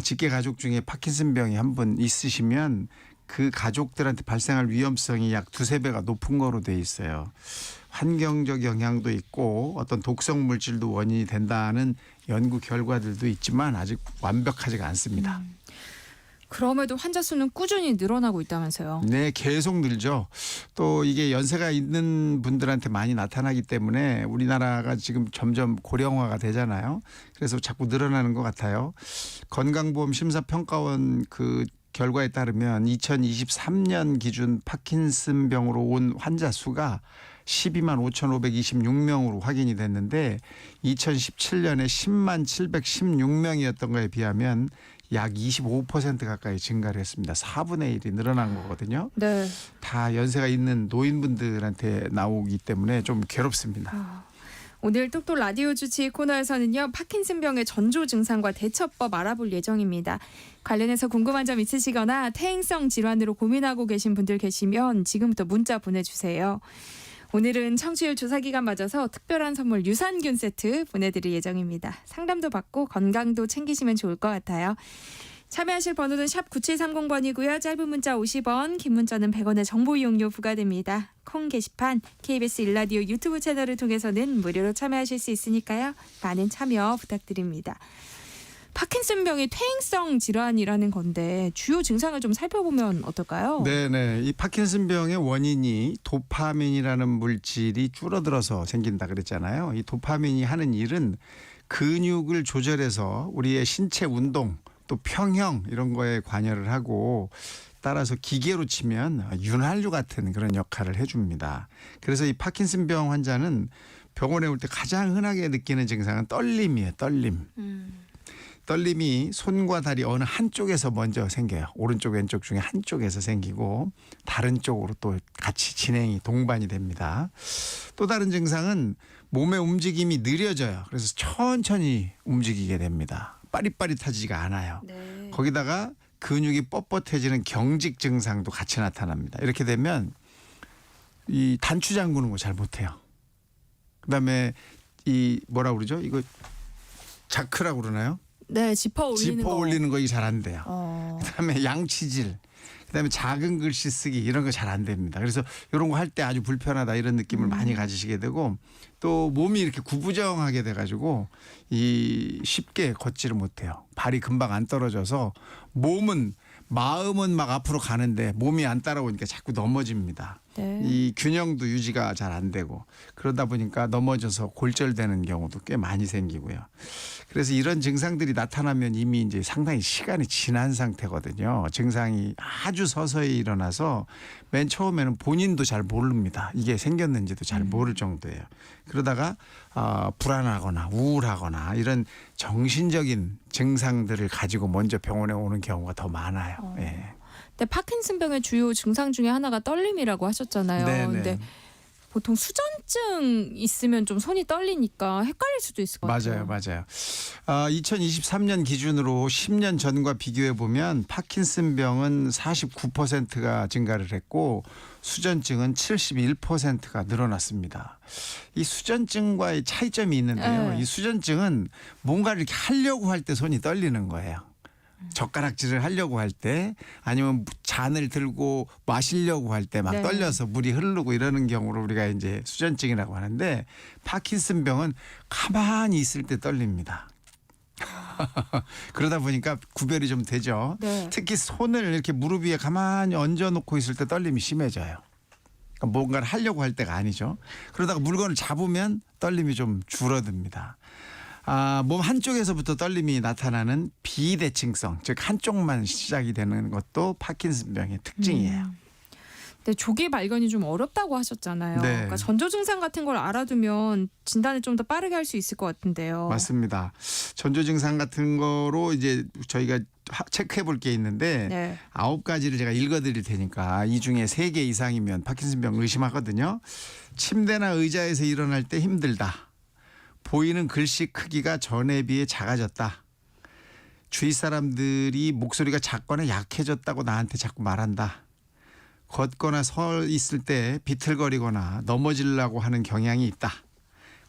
직계 가족 중에 파킨슨병이 한 분 있으시면 그 가족들한테 발생할 위험성이 약 2~3배가 높은 거로 돼 있어요. 환경적 영향도 있고 어떤 독성 물질도 원인이 된다는 연구 결과들도 있지만 아직 완벽하지가 않습니다. 그럼에도 환자 수는 꾸준히 늘어나고 있다면서요. 네, 계속 늘죠. 또 이게 연세가 있는 분들한테 많이 나타나기 때문에 우리나라가 지금 점점 고령화가 되잖아요. 그래서 자꾸 늘어나는 것 같아요. 건강보험 심사평가원 그 결과에 따르면 2023년 기준 파킨슨병으로 온 환자 수가 12만 5,526명으로 확인이 됐는데 2017년에 10만 716명이었던 거에 비하면 약 25% 가까이 증가를 했습니다. 4분의 1이 늘어난 거거든요. 네. 다 연세가 있는 노인분들한테 나오기 때문에 좀 괴롭습니다. 오늘 똑똑 라디오 주치 코너에서는요. 파킨슨병의 전조 증상과 대처법 알아볼 예정입니다. 관련해서 궁금한 점 있으시거나 퇴행성 질환으로 고민하고 계신 분들 계시면 지금부터 문자 보내주세요. 오늘은 청취율 조사 기간 맞아서 특별한 선물 유산균 세트 보내드릴 예정입니다. 상담도 받고 건강도 챙기시면 좋을 것 같아요. 참여하실 번호는 샵 9730번이고요. 짧은 문자 50원, 긴 문자는 100원의 정보 이용료 부과됩니다. 콩 게시판, KBS 일라디오 유튜브 채널을 통해서는 무료로 참여하실 수 있으니까요. 많은 참여 부탁드립니다. 파킨슨병이 퇴행성 질환이라는 건데 주요 증상을 좀 살펴보면 어떨까요? 네네. 이 파킨슨병의 원인이 도파민이라는 물질이 줄어들어서 생긴다 그랬잖아요. 이 도파민이 하는 일은 근육을 조절해서 우리의 신체 운동 또 평형 이런 거에 관여를 하고 따라서 기계로 치면 윤활유 같은 그런 역할을 해줍니다. 그래서 이 파킨슨병 환자는 병원에 올 때 가장 흔하게 느끼는 증상은 떨림이에요. 떨림. 떨림이 손과 다리 어느 한쪽에서 먼저 생겨요. 오른쪽 왼쪽 중에 한쪽에서 생기고 다른 쪽으로 또 같이 진행이 동반이 됩니다. 또 다른 증상은 몸의 움직임이 느려져요. 그래서 천천히 움직이게 됩니다. 빠릿빠릿하지가 않아요. 네. 거기다가 근육이 뻣뻣해지는 경직 증상도 같이 나타납니다. 이렇게 되면 이 단추 잠그는 거 잘 못해요. 그다음에 이 뭐라 그러죠? 이거 자크라고 그러나요? 네, 지퍼 올리는 거 이게 잘 안 돼요. 그다음에 양치질, 그다음에 작은 글씨 쓰기 이런 거 잘 안 됩니다. 그래서 이런 거 할 때 아주 불편하다 이런 느낌을 많이 가지시게 되고 또 몸이 이렇게 구부정하게 돼가지고 이 쉽게 걷지를 못해요. 발이 금방 안 떨어져서 마음은 막 앞으로 가는데 몸이 안 따라오니까 자꾸 넘어집니다. 네. 이 균형도 유지가 잘 안 되고 그러다 보니까 넘어져서 골절되는 경우도 꽤 많이 생기고요. 그래서 이런 증상들이 나타나면 이미 이제 상당히 시간이 지난 상태거든요. 증상이 아주 서서히 일어나서 맨 처음에는 본인도 잘 모릅니다. 이게 생겼는지도 잘 모를 정도예요. 그러다가 불안하거나 우울하거나 이런 정신적인 증상들을 가지고 먼저 병원에 오는 경우가 더 많아요. 예. 근데 파킨슨병의 주요 증상 중에 하나가 떨림이라고 하셨잖아요. 네네. 근데 보통 수전증 있으면 좀 손이 떨리니까 헷갈릴 수도 있을 것 같아요. 맞아요. 2023년 기준으로 10년 전과 비교해 보면 파킨슨병은 49%가 증가를 했고 수전증은 71%가 늘어났습니다. 이 수전증과의 차이점이 있는데요. 네. 이 수전증은 뭔가를 이렇게 하려고 할 때 손이 떨리는 거예요. 젓가락질을 하려고 할 때 아니면 잔을 들고 마시려고 할 때 막 네. 떨려서 물이 흐르고 이러는 경우를 우리가 이제 수전증이라고 하는데 파킨슨병은 가만히 있을 때 떨립니다. 그러다 보니까 구별이 좀 되죠. 네. 특히 손을 이렇게 무릎 위에 가만히 얹어놓고 있을 때 떨림이 심해져요. 그러니까 뭔가를 하려고 할 때가 아니죠. 그러다가 물건을 잡으면 떨림이 좀 줄어듭니다. 몸 한쪽에서부터 떨림이 나타나는 비대칭성, 즉 한쪽만 시작이 되는 것도 파킨슨병의 특징이에요. 근데 조기 발견이 좀 어렵다고 하셨잖아요. 네. 그러니까 전조 증상 같은 걸 알아두면 진단을 좀 더 빠르게 할 수 있을 것 같은데요. 맞습니다. 전조 증상 같은 거로 이제 저희가 체크해 볼 게 있는데 네. 9가지를 제가 읽어드릴 테니까 이 중에 3개 이상이면 파킨슨병 의심하거든요. 침대나 의자에서 일어날 때 힘들다. 보이는 글씨 크기가 전에 비해 작아졌다. 주위 사람들이 목소리가 작거나 약해졌다고 나한테 자꾸 말한다. 걷거나 서 있을 때 비틀거리거나 넘어지려고 하는 경향이 있다.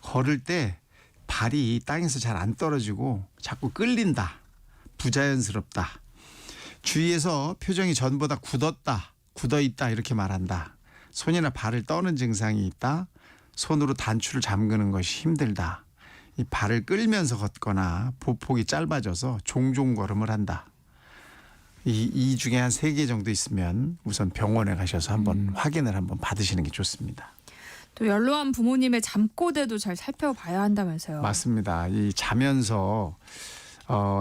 걸을 때 발이 땅에서 잘 안 떨어지고 자꾸 끌린다. 부자연스럽다. 주위에서 표정이 전보다 굳어있다 이렇게 말한다. 손이나 발을 떠는 증상이 있다. 손으로 단추를 잠그는 것이 힘들다. 이 발을 끌면서 걷거나 보폭이 짧아져서 종종 걸음을 한다. 이 중에 한 3개 정도 있으면 우선 병원에 가셔서 한번 확인을 한번 받으시는 게 좋습니다. 또 연로한 부모님의 잠꼬대도 잘 살펴봐야 한다면서요. 맞습니다. 이 자면서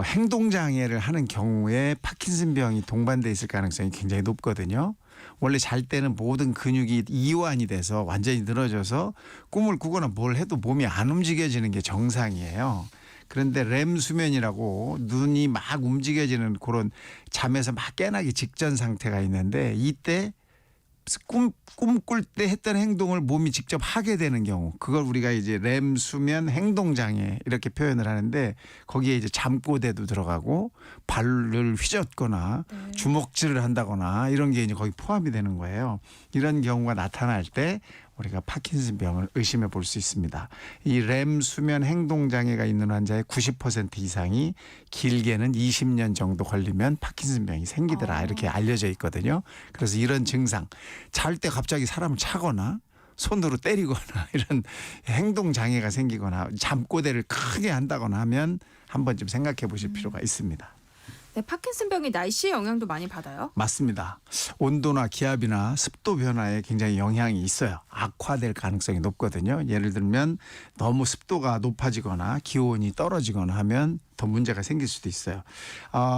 행동장애를 하는 경우에 파킨슨병이 동반돼 있을 가능성이 굉장히 높거든요. 원래 잘 때는 모든 근육이 이완이 돼서 완전히 늘어져서 꿈을 꾸거나 뭘 해도 몸이 안 움직여지는 게 정상이에요. 그런데 렘 수면이라고 눈이 막 움직여지는 그런 잠에서 막 깨나기 직전 상태가 있는데 이때 꿈 꿀 때 했던 행동을 몸이 직접 하게 되는 경우 그걸 우리가 이제 렘 수면 행동 장애 이렇게 표현을 하는데 거기에 이제 잠꼬대도 들어가고 발을 휘젓거나 주먹질을 한다거나 이런 게 이제 거기 포함이 되는 거예요. 이런 경우가 나타날 때 우리가 파킨슨병을 의심해 볼 수 있습니다. 이 렘 수면 행동 장애가 있는 환자의 90% 이상이 길게는 20년 정도 걸리면 파킨슨병이 생기더라 이렇게 알려져 있거든요. 그래서 이런 증상 잘 때 갑자기 사람을 차거나 손으로 때리거나 이런 행동 장애가 생기거나 잠꼬대를 크게 한다거나 하면 한 번쯤 생각해 보실 필요가 있습니다. 네, 파킨슨병이 날씨의 영향도 많이 받아요? 맞습니다. 온도나 기압이나 습도 변화에 굉장히 영향이 있어요. 악화될 가능성이 높거든요. 예를 들면 너무 습도가 높아지거나 기온이 떨어지거나 하면 더 문제가 생길 수도 있어요.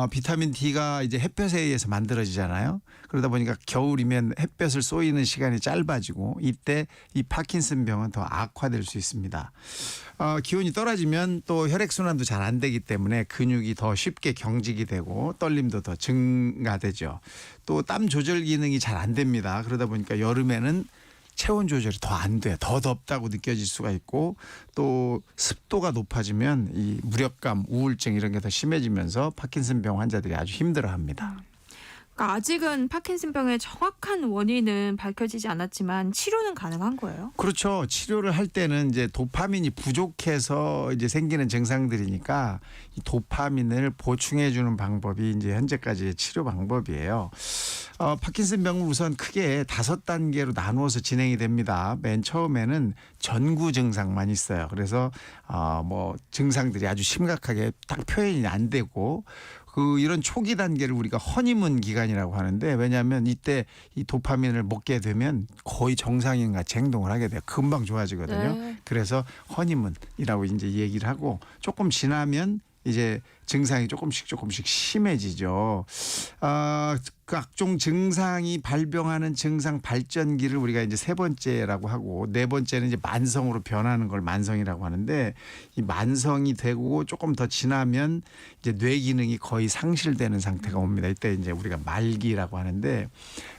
비타민 D가 이제 햇볕에 의해서 만들어지잖아요. 그러다 보니까 겨울이면 햇볕을 쏘이는 시간이 짧아지고 이때 이 파킨슨병은 더 악화될 수 있습니다. 기온이 떨어지면 또 혈액순환도 잘 안 되기 때문에 근육이 더 쉽게 경직이 되고 떨림도 더 증가되죠. 또 땀 조절 기능이 잘 안 됩니다. 그러다 보니까 여름에는 체온 조절이 더 안 돼. 더 덥다고 느껴질 수가 있고 또 습도가 높아지면 이 무력감, 우울증 이런 게 더 심해지면서 파킨슨병 환자들이 아주 힘들어합니다. 그러니까 아직은 파킨슨병의 정확한 원인은 밝혀지지 않았지만 치료는 가능한 거예요? 그렇죠. 치료를 할 때는 이제 도파민이 부족해서 이제 생기는 증상들이니까 이 도파민을 보충해 주는 방법이 이제 현재까지의 치료 방법이에요. 파킨슨병은 우선 크게 5단계로 나누어서 진행이 됩니다. 맨 처음에는 전구 증상만 있어요. 그래서 뭐 증상들이 아주 심각하게 딱 표현이 안 되고 이런 초기 단계를 우리가 허니문 기간이라고 하는데 왜냐하면 이때 이 도파민을 먹게 되면 거의 정상인 같이 행동을 하게 돼요. 금방 좋아지거든요. 네. 그래서 허니문이라고 이제 얘기를 하고 조금 지나면 이제 증상이 조금씩 심해지죠. 각종 증상이 발병하는 증상 발전기를 우리가 이제 3번째라고 하고 4번째는 이제 만성으로 변하는 걸 만성이라고 하는데 이 만성이 되고 조금 더 지나면 이제 뇌 기능이 거의 상실되는 상태가 옵니다. 이때 이제 우리가 말기라고 하는데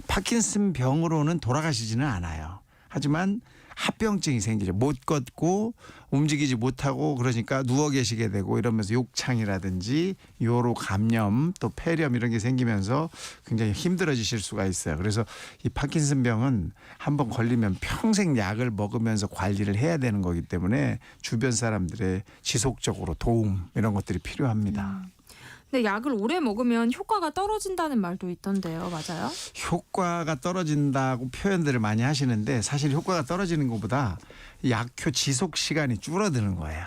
파킨슨병으로는 돌아가시지는 않아요. 하지만 합병증이 생기죠. 못 걷고 움직이지 못하고 그러니까 누워 계시게 되고 이러면서 욕창이라든지 요로 감염 또 폐렴 이런 게 생기면서 굉장히 힘들어지실 수가 있어요. 그래서 이 파킨슨병은 한번 걸리면 평생 약을 먹으면서 관리를 해야 되는 거기 때문에 주변 사람들의 지속적으로 도움 이런 것들이 필요합니다. 근데 약을 오래 먹으면 효과가 떨어진다는 말도 있던데요. 맞아요? 효과가 떨어진다고 표현들을 많이 하시는데 사실 효과가 떨어지는 것보다 약효 지속 시간이 줄어드는 거예요.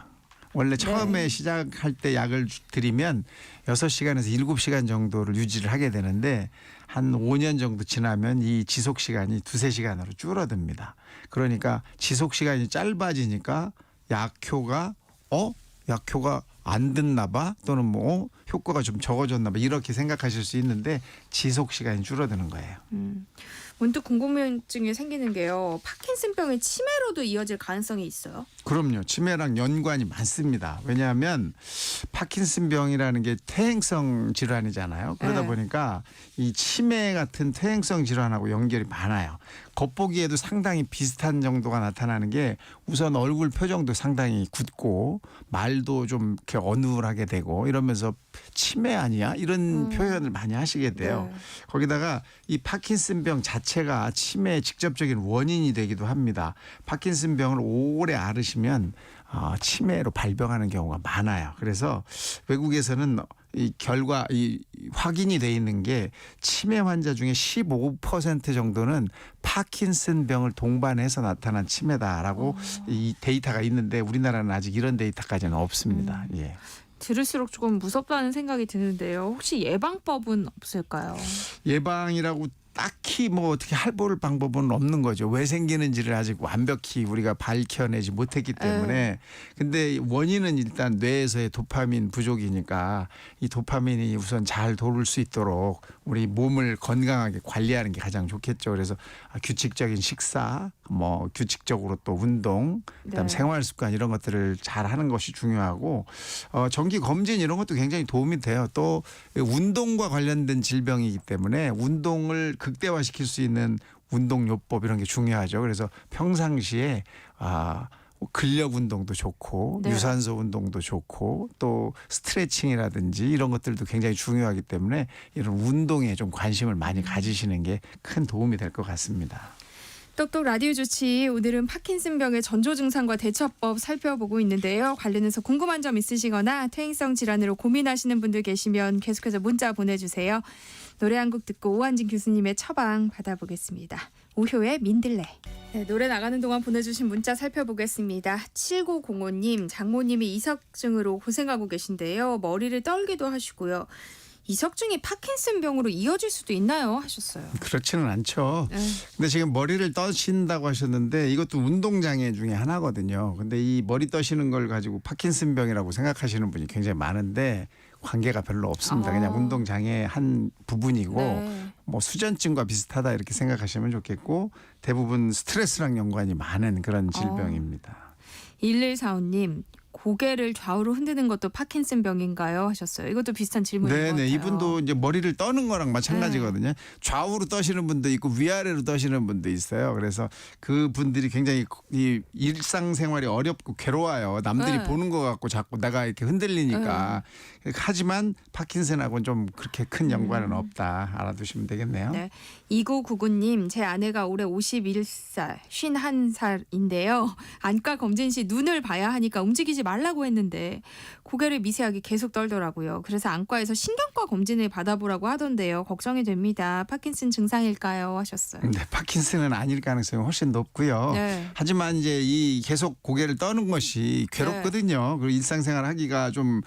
원래 처음에 시작할 때 약을 드리면 6시간에서 7시간 정도를 유지를 하게 되는데 한 5년 정도 지나면 이 지속 시간이 2-3시간으로 줄어듭니다. 그러니까 지속 시간이 짧아지니까 약효가 안 듣나 봐 또는 뭐 효과가 좀 적어졌나 봐 이렇게 생각하실 수 있는데 지속 시간이 줄어드는 거예요. 문득 궁금증이 생기는 게요. 파킨슨병이 치매로도 이어질 가능성이 있어요? 그럼요. 치매랑 연관이 많습니다. 왜냐하면 파킨슨병이라는 게 퇴행성 질환이잖아요. 그러다 네. 보니까 이 치매 같은 퇴행성 질환하고 연결이 많아요. 겉보기에도 상당히 비슷한 정도가 나타나는 게 우선 얼굴 표정도 상당히 굳고 말도 좀 이렇게 어눌하게 되고 이러면서 치매 아니야? 이런 표현을 많이 하시게 돼요. 네. 거기다가 이 파킨슨병 자체가 치매의 직접적인 원인이 되기도 합니다. 파킨슨병을 오래 앓으시면 치매로 발병하는 경우가 많아요. 그래서 외국에서는 이 결과 확인이 돼 있는 게 치매 환자 중에 15% 정도는 파킨슨병을 동반해서 나타난 치매다라고 이 데이터가 있는데 우리나라는 아직 이런 데이터까지는 없습니다. 예. 들을수록 조금 무섭다는 생각이 드는데요. 혹시 예방법은 없을까요? 예방이라고 딱히 뭐 어떻게 해볼 방법은 없는 거죠. 왜 생기는지를 아직 완벽히 우리가 밝혀내지 못했기 때문에. 근데 원인은 일단 뇌에서의 도파민 부족이니까 이 도파민이 우선 잘 돌을 수 있도록 우리 몸을 건강하게 관리하는 게 가장 좋겠죠. 그래서 규칙적인 식사, 뭐 규칙적으로 또 운동, 그다음 생활 습관 이런 것들을 잘 하는 것이 중요하고 정기 검진 이런 것도 굉장히 도움이 돼요. 또 운동과 관련된 질병이기 때문에 운동을 극대화시킬 수 있는 운동요법 이런 게 중요하죠. 그래서 평상시에 근력 운동도 좋고 유산소 운동도 좋고 또 스트레칭이라든지 이런 것들도 굉장히 중요하기 때문에 이런 운동에 좀 관심을 많이 가지시는 게 큰 도움이 될 것 같습니다. 똑똑 라디오 주치 오늘은 파킨슨병의 전조 증상과 대처법 살펴보고 있는데요. 관련해서 궁금한 점 있으시거나 퇴행성 질환으로 고민하시는 분들 계시면 계속해서 문자 보내주세요. 노래 한 곡 듣고 오한진 교수님의 처방 받아보겠습니다. 오효의 민들레. 네, 노래 나가는 동안 보내주신 문자 살펴보겠습니다. 7905님, 장모님이 이석증으로 고생하고 계신데요. 머리를 떨기도 하시고요. 이석증이 파킨슨병으로 이어질 수도 있나요? 하셨어요. 그렇지는 않죠. 근데 지금 머리를 떠신다고 하셨는데 이것도 운동장애 중에 하나거든요. 근데 이 머리 떠시는 걸 가지고 파킨슨병이라고 생각하시는 분이 굉장히 많은데 관계가 별로 없습니다. 그냥 운동장애 한 부분이고 뭐 수전증과 비슷하다 이렇게 생각하시면 좋겠고 대부분 스트레스랑 연관이 많은 그런 질병입니다. 1145님. 고개를 좌우로 흔드는 것도 파킨슨병인가요? 하셨어요. 이것도 비슷한 질문인 것 같아요. 이분도 이제 머리를 떠는 거랑 마찬가지거든요. 좌우로 떠시는 분도 있고 위아래로 떠시는 분도 있어요. 그래서 그 분들이 굉장히 이 일상생활이 어렵고 괴로워요. 남들이 보는 것 같고 자꾸 내가 이렇게 흔들리니까. 하지만 파킨슨하고는 좀 그렇게 큰 연관은 없다. 알아두시면 되겠네요. 네. 2999님, 제 아내가 올해 51살, 51살인데요. 안과 검진 시 눈을 봐야 하니까 움직이지 말라고 했는데 고개를 미세하게 계속 떨더라고요. 그래서 안과에서 신경과 검진을 받아보라고 하던데요. 걱정이 됩니다. 파킨슨 증상일까요? 하셨어요. 네, 파킨슨은 아닐 가능성이 훨씬 높고요. 하지만 이제 이 계속 고개를 떠는 것이 괴롭거든요. 그리고 일상생활 하기가 좀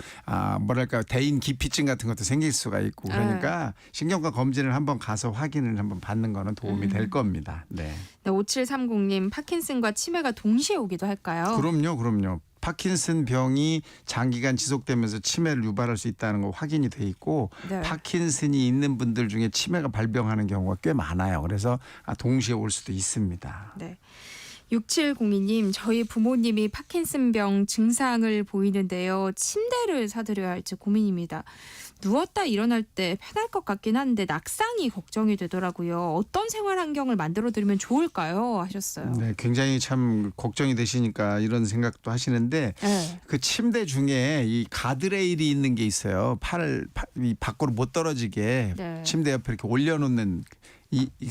뭐랄까 대인 기피증 같은 것도 생길 수가 있고 그러니까 신경과 검진을 한번 가서 확인을 한번 받는 거는 도움이 될 겁니다. 네. 5730님, 파킨슨과 치매가 동시에 오기도 할까요? 그럼요. 파킨슨 병이 장기간 지속되면서 치매를 유발할 수 있다는 거 확인이 돼 있고 파킨슨이 있는 분들 중에 치매가 발병하는 경우가 꽤 많아요. 그래서 동시에 올 수도 있습니다. 네. 6702님, 저희 부모님이 파킨슨병 증상을 보이는데요. 침대를 사드려야 할지 고민입니다. 누웠다 일어날 때 편할 것 같긴 한데 낙상이 걱정이 되더라고요. 어떤 생활 환경을 만들어드리면 좋을까요? 하셨어요. 네, 굉장히 참 걱정이 되시니까 이런 생각도 하시는데 그 침대 중에 이 가드레일이 있는 게 있어요. 팔을 밖으로 못 떨어지게 침대 옆에 이렇게 올려놓는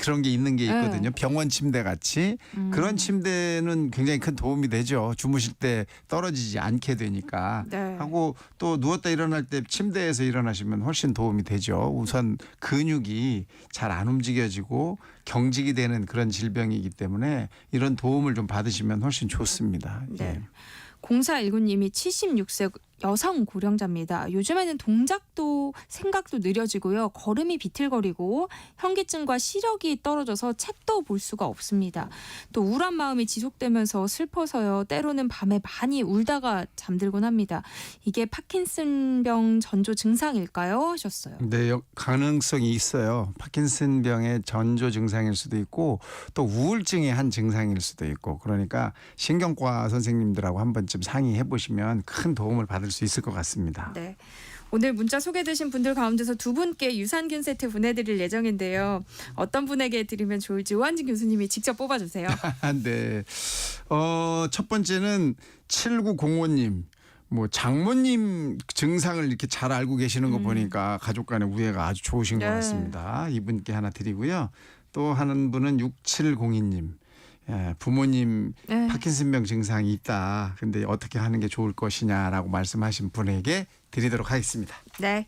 그런 게 있는 게 있거든요. 병원 침대 같이 그런 침대는 굉장히 큰 도움이 되죠. 주무실 때 떨어지지 않게 되니까 네. 하고 또 누웠다 일어날 때 침대에서 일어나시면 훨씬 도움이 되죠. 우선 근육이 잘 안 움직여지고 경직이 되는 그런 질병이기 때문에 이런 도움을 좀 받으시면 훨씬 좋습니다. 네. 예. 0419님이 76세 여성 고령자입니다. 요즘에는 동작도 생각도 느려지고요. 걸음이 비틀거리고 현기증과 시력이 떨어져서 책도 볼 수가 없습니다. 또 우울한 마음이 지속되면서 슬퍼서요. 때로는 밤에 많이 울다가 잠들곤 합니다. 이게 파킨슨병 전조 증상일까요? 하셨어요. 네, 가능성이 있어요. 파킨슨병의 전조 증상일 수도 있고 또 우울증의 한 증상일 수도 있고 그러니까 신경과 선생님들하고 한 번쯤 상의해 보시면 큰 도움을 받을 수 있을 것 같습니다. 네. 오늘 문자 소개되신 분들 가운데서 두 분께 유산균 세트 보내드릴 예정인데요. 어떤 분에게 드리면 좋을지 오한진 교수님이 직접 뽑아주세요. 네. 첫 번째는 7905님. 뭐 장모님 증상을 이렇게 잘 알고 계시는 거 보니까 가족 간의 우애가 아주 좋으신 것 같습니다. 이분께 하나 드리고요. 또 한 분은 6702님. 부모님 파킨슨병 증상이 있다. 근데 어떻게 하는 게 좋을 것이냐라고 말씀하신 분에게 드리도록 하겠습니다. 네.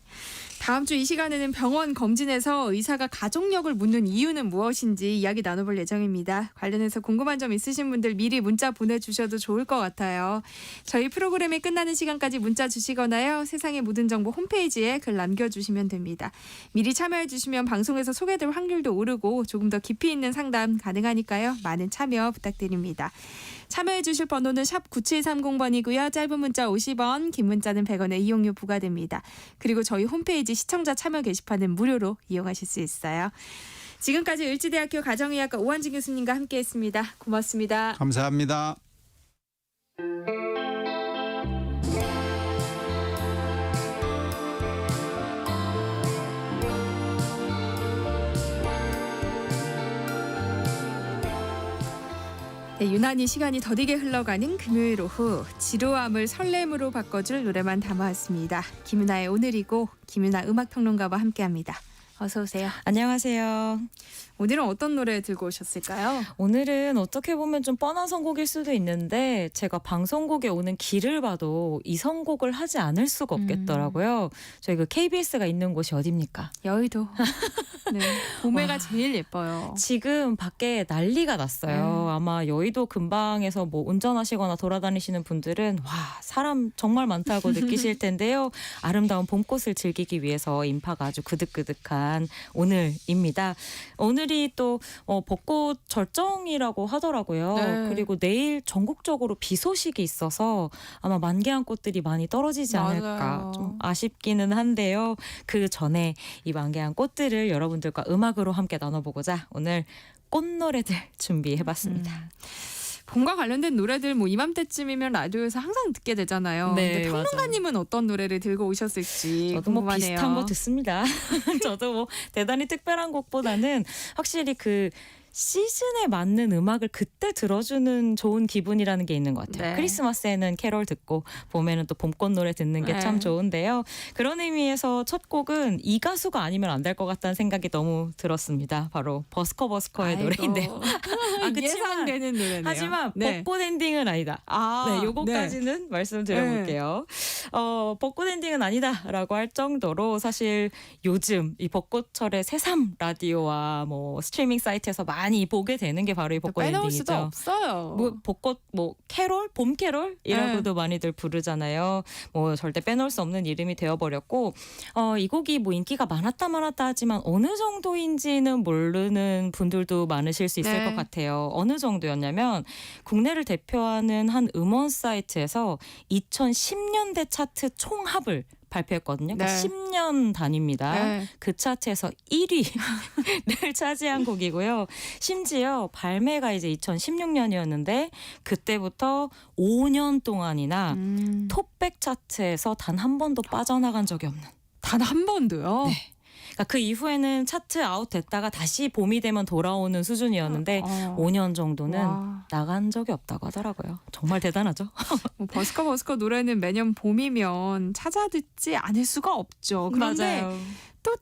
다음 주 이 시간에는 병원 검진에서 의사가 가족력을 묻는 이유는 무엇인지 이야기 나눠볼 예정입니다. 관련해서 궁금한 점 있으신 분들 미리 문자 보내주셔도 좋을 것 같아요. 저희 프로그램이 끝나는 시간까지 문자 주시거나요. 세상의 모든 정보 홈페이지에 글 남겨주시면 됩니다. 미리 참여해 주시면 방송에서 소개될 확률도 오르고 조금 더 깊이 있는 상담 가능하니까요. 많은 참여 부탁드립니다. 참여해 주실 번호는 샵 9730번이고요. 짧은 문자 50원, 긴 문자는 100원의 이용료 부과됩니다. 그리고 저희 홈페이지 시청자 참여 게시판은 무료로 이용하실 수 있어요. 지금까지 을지대학교 가정의학과 오한진 교수님과 함께했습니다. 고맙습니다. 감사합니다. 네, 유난히 시간이 더디게 흘러가는 금요일 오후 지루함을 설렘으로 바꿔줄 노래만 담아왔습니다. 김윤아의 오늘이고 김윤아 음악평론가와 함께합니다. 어서 오세요. 안녕하세요. 오늘은 어떤 노래 들고 오셨을까요? 오늘은 어떻게 보면 좀 뻔한 선곡일 수도 있는데 제가 방송국에 오는 길을 봐도 이 선곡을 하지 않을 수가 없겠더라고요. 저희 그 KBS가 있는 곳이 어디입니까? 여의도. 네, 봄에가 제일 예뻐요. 지금 밖에 난리가 났어요. 아마 여의도 근방에서 뭐 운전하시거나 돌아다니시는 분들은 와 사람 정말 많다고 느끼실 텐데요. 아름다운 봄꽃을 즐기기 위해서 인파가 아주 그득그득한 오늘입니다. 오늘이 또 벚꽃 절정이라고 하더라고요. 네. 그리고 내일 전국적으로 비 소식이 있어서 아마 만개한 꽃들이 많이 떨어지지 않을까 맞아요. 좀 아쉽기는 한데요. 그 전에 이 만개한 꽃들을 여러분들과 음악으로 함께 나눠보고자 오늘 꽃노래들 준비해봤습니다. 봄과 관련된 노래들 뭐 이맘때쯤이면 라디오에서 항상 듣게 되잖아요. 네, 근데 평론가님은 어떤 노래를 들고 오셨을지 저도 뭐 궁금하네요. 비슷한 거 듣습니다. 저도 뭐 대단히 특별한 곡보다는 확실히 그 시즌에 맞는 음악을 그때 들어주는 좋은 기분이라는 게 있는 것 같아요. 네. 크리스마스에는 캐롤 듣고 봄에는 또 봄꽃 노래 듣는 게 참 네. 좋은데요. 그런 의미에서 첫 곡은 이 가수가 아니면 안 될 것 같다는 생각이 너무 들었습니다. 바로 버스커의 아이고. 노래인데요. 그치만 예상되는 노래네요. 하지만 네. 벚꽃 엔딩은 아니다. 네, 요거까지는 말씀드려볼게요. 벚꽃 엔딩은 아니다라고 할 정도로 사실 요즘 이 벚꽃철의 새삼 라디오와 뭐 스트리밍 사이트에서 많이 보게 되는 게 바로 이 벚꽃 빼놓을 수도 엔딩이죠. 없어요. 뭐 벚꽃 뭐 캐롤, 봄 캐롤이라고도 많이들 부르잖아요. 뭐 절대 빼놓을 수 없는 이름이 되어버렸고 이 곡이 뭐 인기가 많았다 하지만 어느 정도인지는 모르는 분들도 많으실 수 있을 것 같아요. 어느 정도였냐면 국내를 대표하는 한 음원 사이트에서 2010년대 차트 총합을 발표했거든요. 그러니까 10년 단위입니다. 그 차트에서 1위를 차지한 곡이고요. 심지어 발매가 이제 2016년이었는데 그때부터 5년 동안이나 톱백 차트에서 단 한 번도 빠져나간 적이 없는. 단 한 번도요? 네. 그러니까 그 이후에는 차트 아웃 됐다가 다시 봄이 되면 돌아오는 수준이었는데 5년 정도는 나간 적이 없다고 하더라고요. 정말 대단하죠. 뭐 버스커 노래는 매년 봄이면 찾아 듣지 않을 수가 없죠. 그런데 맞아요. 또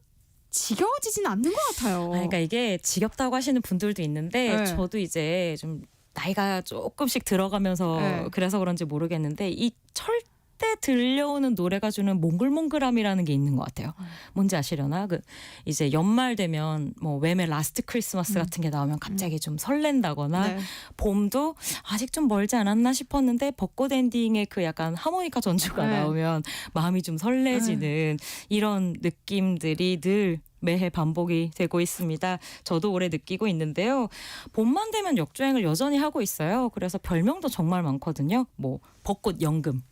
지겨워지진 않는 것 같아요. 그러니까 이게 지겹다고 하시는 분들도 있는데 네. 저도 이제 좀 나이가 조금씩 들어가면서 네. 그래서 그런지 모르겠는데 이 철때 들려오는 노래가 주는 몽글몽글함이라는 게 있는 것 같아요. 뭔지 아시려나? 그 이제 연말 되면 뭐 웸의 라스트 크리스마스 같은 게 나오면 갑자기 좀 설렌다거나 네. 봄도 아직 좀 멀지 않았나 싶었는데 벚꽃 엔딩에 그 약간 하모니카 전주가 네. 나오면 마음이 좀 설레지는 이런 느낌들이 늘 매해 반복이 되고 있습니다. 저도 올해 느끼고 있는데요. 봄만 되면 역주행을 여전히 하고 있어요. 그래서 별명도 정말 많거든요. 뭐 벚꽃 연금.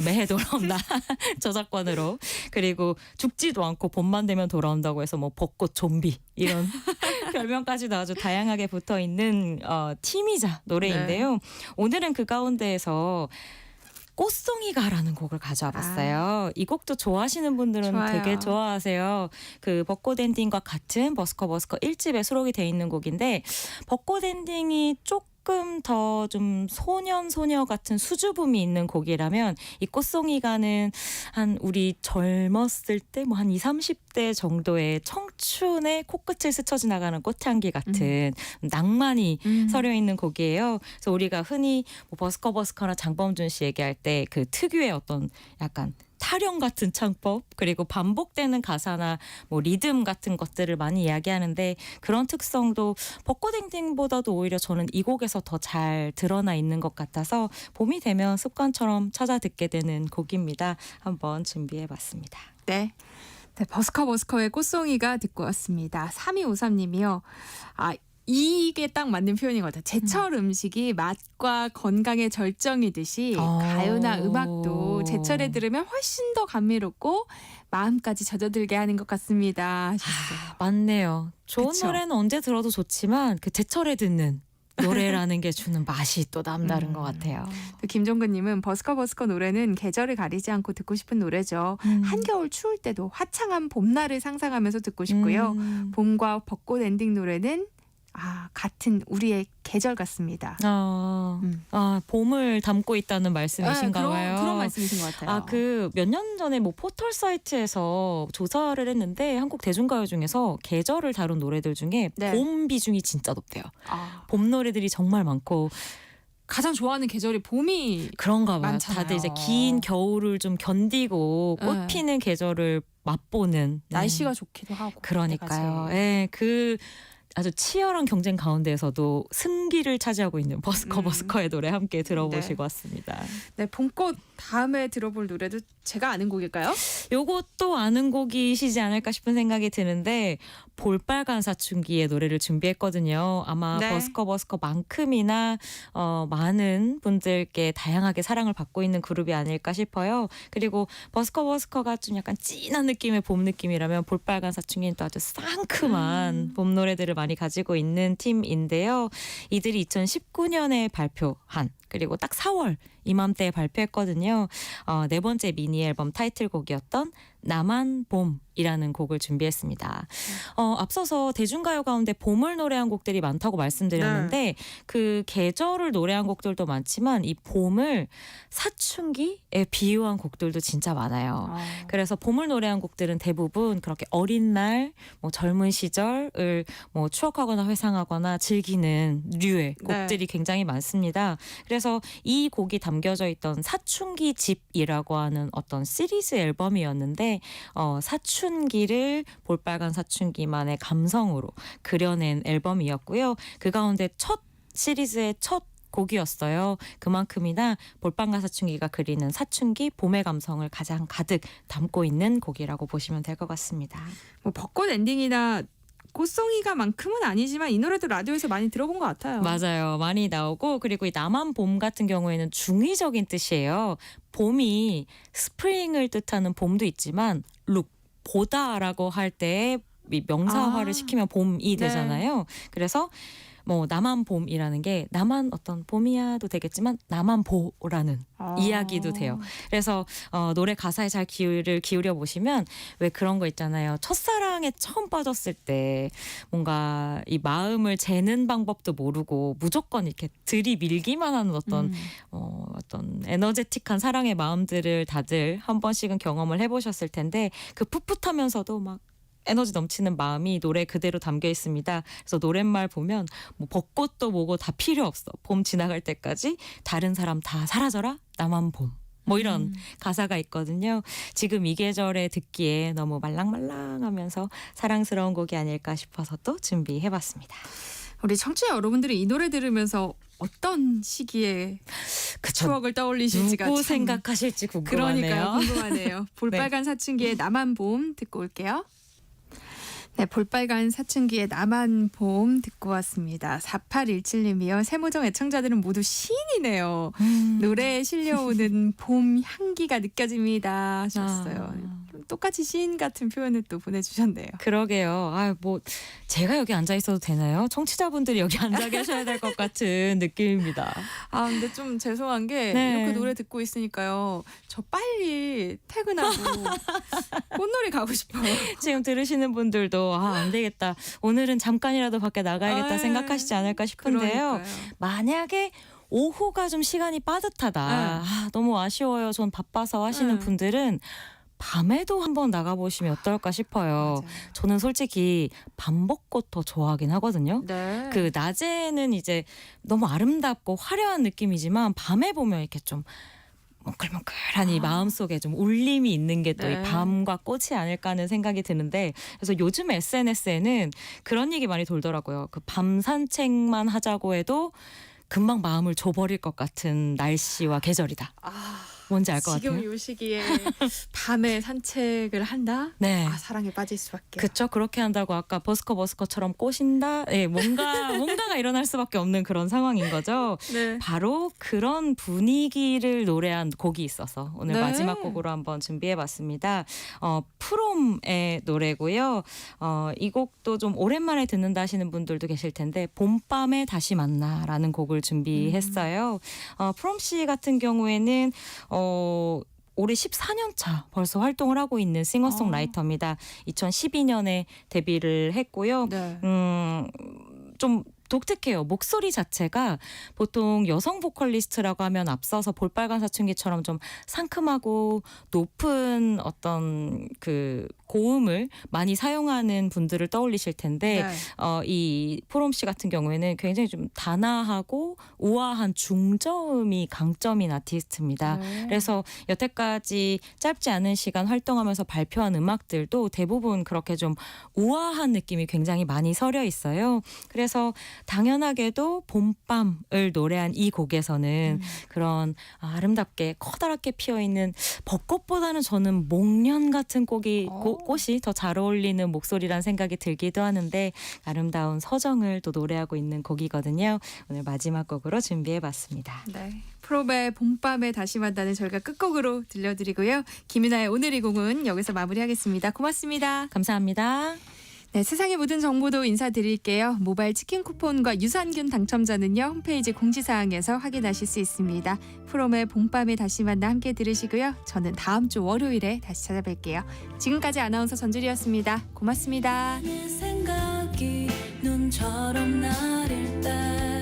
매해 돌아온다 저작권으로. 그리고 죽지도 않고 봄만 되면 돌아온다고 해서 뭐 벚꽃 좀비 이런 별명까지도 아주 다양하게 붙어 있는 팀이자 노래인데요. 오늘은 그 가운데에서 꽃송이가라는 곡을 가져와 봤어요. 이 곡도 좋아하시는 분들은 좋아요. 되게 좋아하세요. 그 벚꽃 엔딩과 같은 버스커 1집에 수록이 돼 있는 곡인데 벚꽃 엔딩이 조금 더 좀 소녀 같은 수줍음이 있는 곡이라면 이 꽃송이가는 한 우리 젊었을 때 뭐 한 20, 30대 정도의 청춘의 코끝을 스쳐 지나가는 꽃향기 같은 낭만이 서려 있는 곡이에요. 그래서 우리가 흔히 뭐 버스커나 장범준 씨 얘기할 때 그 특유의 어떤 약간 타령 같은 창법 그리고 반복되는 가사나 뭐 리듬 같은 것들을 많이 이야기하는데 그런 특성도 벚꽃 엔딩보다도 오히려 저는 이 곡에서 더 잘 드러나 있는 것 같아서 봄이 되면 습관처럼 찾아 듣게 되는 곡입니다. 한번 준비해봤습니다. 네. 네, 버스커의 꽃송이가 듣고 왔습니다. 3253님이요. 이게 딱 맞는 표현인 것 같아요. 제철 음식이 맛과 건강의 절정이듯이 가요나 음악도 제철에 들으면 훨씬 더 감미롭고 마음까지 젖어들게 하는 것 같습니다. 맞네요. 좋은 그쵸? 노래는 언제 들어도 좋지만 그 제철에 듣는 노래라는 게 주는 맛이 또 남다른 것 같아요. 또 김종근님은 버스커 노래는 계절을 가리지 않고 듣고 싶은 노래죠. 한겨울 추울 때도 화창한 봄날을 상상하면서 듣고 싶고요. 봄과 벚꽃 엔딩 노래는 같은 우리의 계절 같습니다. 봄을 담고 있다는 말씀이신가 봐요. 그런 말씀이신 것 같아요. 그 몇 년 전에 뭐 포털 사이트에서 조사를 했는데 한국 대중가요 중에서 계절을 다룬 노래들 중에 네. 봄 비중이 진짜 높대요. 봄 노래들이 정말 많고 가장 좋아하는 계절이 봄이 그런가 봐요. 많잖아요. 다들 이제 긴 겨울을 좀 견디고 꽃 네. 피는 계절을 맛보는 날씨가 좋기도 하고 그러니까요. 예, 그 아주 치열한 경쟁 가운데에서도 승기를 차지하고 있는 버스커의 노래 함께 들어보시고 왔습니다. 네, 봄꽃 다음에 들어볼 노래도 제가 아는 곡일까요? 요것도 아는 곡이시지 않을까 싶은 생각이 드는데 볼빨간 사춘기의 노래를 준비했거든요. 아마 네. 버스커만큼이나 많은 분들께 다양하게 사랑을 받고 있는 그룹이 아닐까 싶어요. 그리고 버스커가 좀 약간 진한 느낌의 봄 느낌이라면 볼빨간 사춘기는 또 아주 상큼한 봄 노래들을 많이 가지고 있는 팀인데요. 이들이 2019년에 발표한 그리고 딱 4월 이맘때에 발표했거든요. 네 번째 미니 앨범 타이틀곡이었던 나만 봄이라는 곡을 준비했습니다. 앞서서 대중가요 가운데 봄을 노래한 곡들이 많다고 말씀드렸는데 그 계절을 노래한 곡들도 많지만 이 봄을 사춘기에 비유한 곡들도 진짜 많아요. 그래서 봄을 노래한 곡들은 대부분 그렇게 어린 날, 뭐 젊은 시절을 뭐 추억하거나 회상하거나 즐기는 류의 곡들이 굉장히 많습니다. 그래서 이 곡이 담겨져 있던 사춘기 집이라고 하는 어떤 시리즈 앨범이었는데 사춘기를 볼빨간 사춘기만의 감성으로 그려낸 앨범이었고요. 그 가운데 시리즈의 첫 곡이었어요. 그만큼이나 볼빨간 사춘기가 그리는 사춘기 봄의 감성을 가장 가득 담고 있는 곡이라고 보시면 될 것 같습니다. 뭐 벚꽃 엔딩이나 꽃송이가만큼은 아니지만 이 노래도 라디오에서 많이 들어본 것 같아요. 맞아요. 많이 나오고 그리고 이 남한 봄 같은 경우에는 중의적인 뜻이에요. 봄이 스프링을 뜻하는 봄도 있지만 보다라고 할 때 명사화를 시키면 봄이 되잖아요. 그래서 뭐 남한 봄이라는 게 남한 어떤 봄이야도 되겠지만 남한 보라는 이야기도 돼요. 그래서 노래 가사에 잘 귀를 기울여 보시면 왜 그런 거 있잖아요. 첫사랑에 처음 빠졌을 때 뭔가 이 마음을 재는 방법도 모르고 무조건 이렇게 들이밀기만 하는 어떤 에너제틱한 사랑의 마음들을 다들 한 번씩은 경험을 해보셨을 텐데 그 풋풋하면서도 막 에너지 넘치는 마음이 노래 그대로 담겨 있습니다. 그래서 노랫말 보면 뭐 벚꽃도 뭐고 다 필요 없어. 봄 지나갈 때까지 다른 사람 다 사라져라. 나만 봄. 뭐 이런 가사가 있거든요. 지금 이 계절에 듣기에 너무 말랑말랑하면서 사랑스러운 곡이 아닐까 싶어서 또 준비해봤습니다. 우리 청취자 여러분들이 이 노래 들으면서 어떤 시기에 추억을 떠올리실지가 누구 참 생각하실지 궁금하네요. 그러니까요. 궁금하네요. 볼빨간 사춘기의 나만 봄 듣고 올게요. 네, 볼빨간 사춘기의 나만 봄 듣고 왔습니다. 4817님이요. 세모정 애청자들은 모두 시인이네요. 노래에 실려오는 봄 향기가 느껴집니다 하셨어요. 똑같이 시인 같은 표현을 또 보내주셨네요. 그러게요. 뭐 제가 여기 앉아 있어도 되나요? 청취자분들이 여기 앉아 계셔야 될 것 같은 느낌입니다. 근데 좀 죄송한 게 네. 이렇게 노래 듣고 있으니까요. 저 빨리 퇴근하고 꽃놀이 가고 싶어요. 지금 들으시는 분들도 안 되겠다. 오늘은 잠깐이라도 밖에 나가야겠다 생각하시지 않을까 싶은데요. 그러니까요. 만약에 오후가 좀 시간이 빠듯하다. 너무 아쉬워요. 전 바빠서 하시는 분들은 밤에도 한번 나가보시면 어떨까 싶어요. 맞아요. 저는 솔직히 밤벚꽃 더 좋아하긴 하거든요. 네. 그 낮에는 이제 너무 아름답고 화려한 느낌이지만 밤에 보면 이렇게 좀 뭉클뭉클한 이 마음속에 좀 울림이 있는 게 또 이 네. 밤과 꽃이 아닐까 하는 생각이 드는데 그래서 요즘 SNS에는 그런 얘기 많이 돌더라고요. 그 밤 산책만 하자고 해도 금방 마음을 줘버릴 것 같은 날씨와 계절이다. 뭔지 알 것 같아요. 지금 이 시기에 밤에 산책을 한다? 네. 사랑에 빠질 수밖에. 그렇죠. 그렇게 한다고 아까 버스커처럼 꼬신다. 뭔가가 일어날 수밖에 없는 그런 상황인 거죠. 네. 바로 그런 분위기를 노래한 곡이 있어서 오늘 네. 마지막 곡으로 한번 준비해봤습니다. 프롬의 노래고요. 이 곡도 좀 오랜만에 듣는다 하시는 분들도 계실 텐데 봄밤에 다시 만나라는 곡을 준비했어요. 프롬 씨 같은 경우에는 올해 14년 차 벌써 활동을 하고 있는 싱어송라이터입니다. 2012년에 데뷔를 했고요. 네. 좀 독특해요. 목소리 자체가 보통 여성 보컬리스트라고 하면 앞서서 볼빨간 사춘기처럼 좀 상큼하고 높은 어떤 그 고음을 많이 사용하는 분들을 떠올리실 텐데 네. 이 프롬 씨 같은 경우에는 굉장히 좀 단아하고 우아한 중저음이 강점인 아티스트입니다. 네. 그래서 여태까지 짧지 않은 시간 활동하면서 발표한 음악들도 대부분 그렇게 좀 우아한 느낌이 굉장히 많이 서려 있어요. 그래서 당연하게도 봄밤을 노래한 이 곡에서는 그런 아름답게 커다랗게 피어있는 벚꽃보다는 저는 목련 같은 꽃이 더 잘 어울리는 목소리란 생각이 들기도 하는데 아름다운 서정을 또 노래하고 있는 곡이거든요. 오늘 마지막 곡으로 준비해봤습니다. 네. 프롬의 봄밤에 다시 만나는 저희가 끝곡으로 들려드리고요. 김윤아의 오늘 이 곡은 여기서 마무리하겠습니다. 고맙습니다. 감사합니다. 네, 세상의 모든 정보도 인사드릴게요. 모바일 치킨 쿠폰과 유산균 당첨자는요. 홈페이지 공지사항에서 확인하실 수 있습니다. 프롬의 봄밤에 다시 만나 함께 들으시고요. 저는 다음 주 월요일에 다시 찾아뵐게요. 지금까지 아나운서 전주리였습니다. 고맙습니다. 생각이 눈처럼 나를 때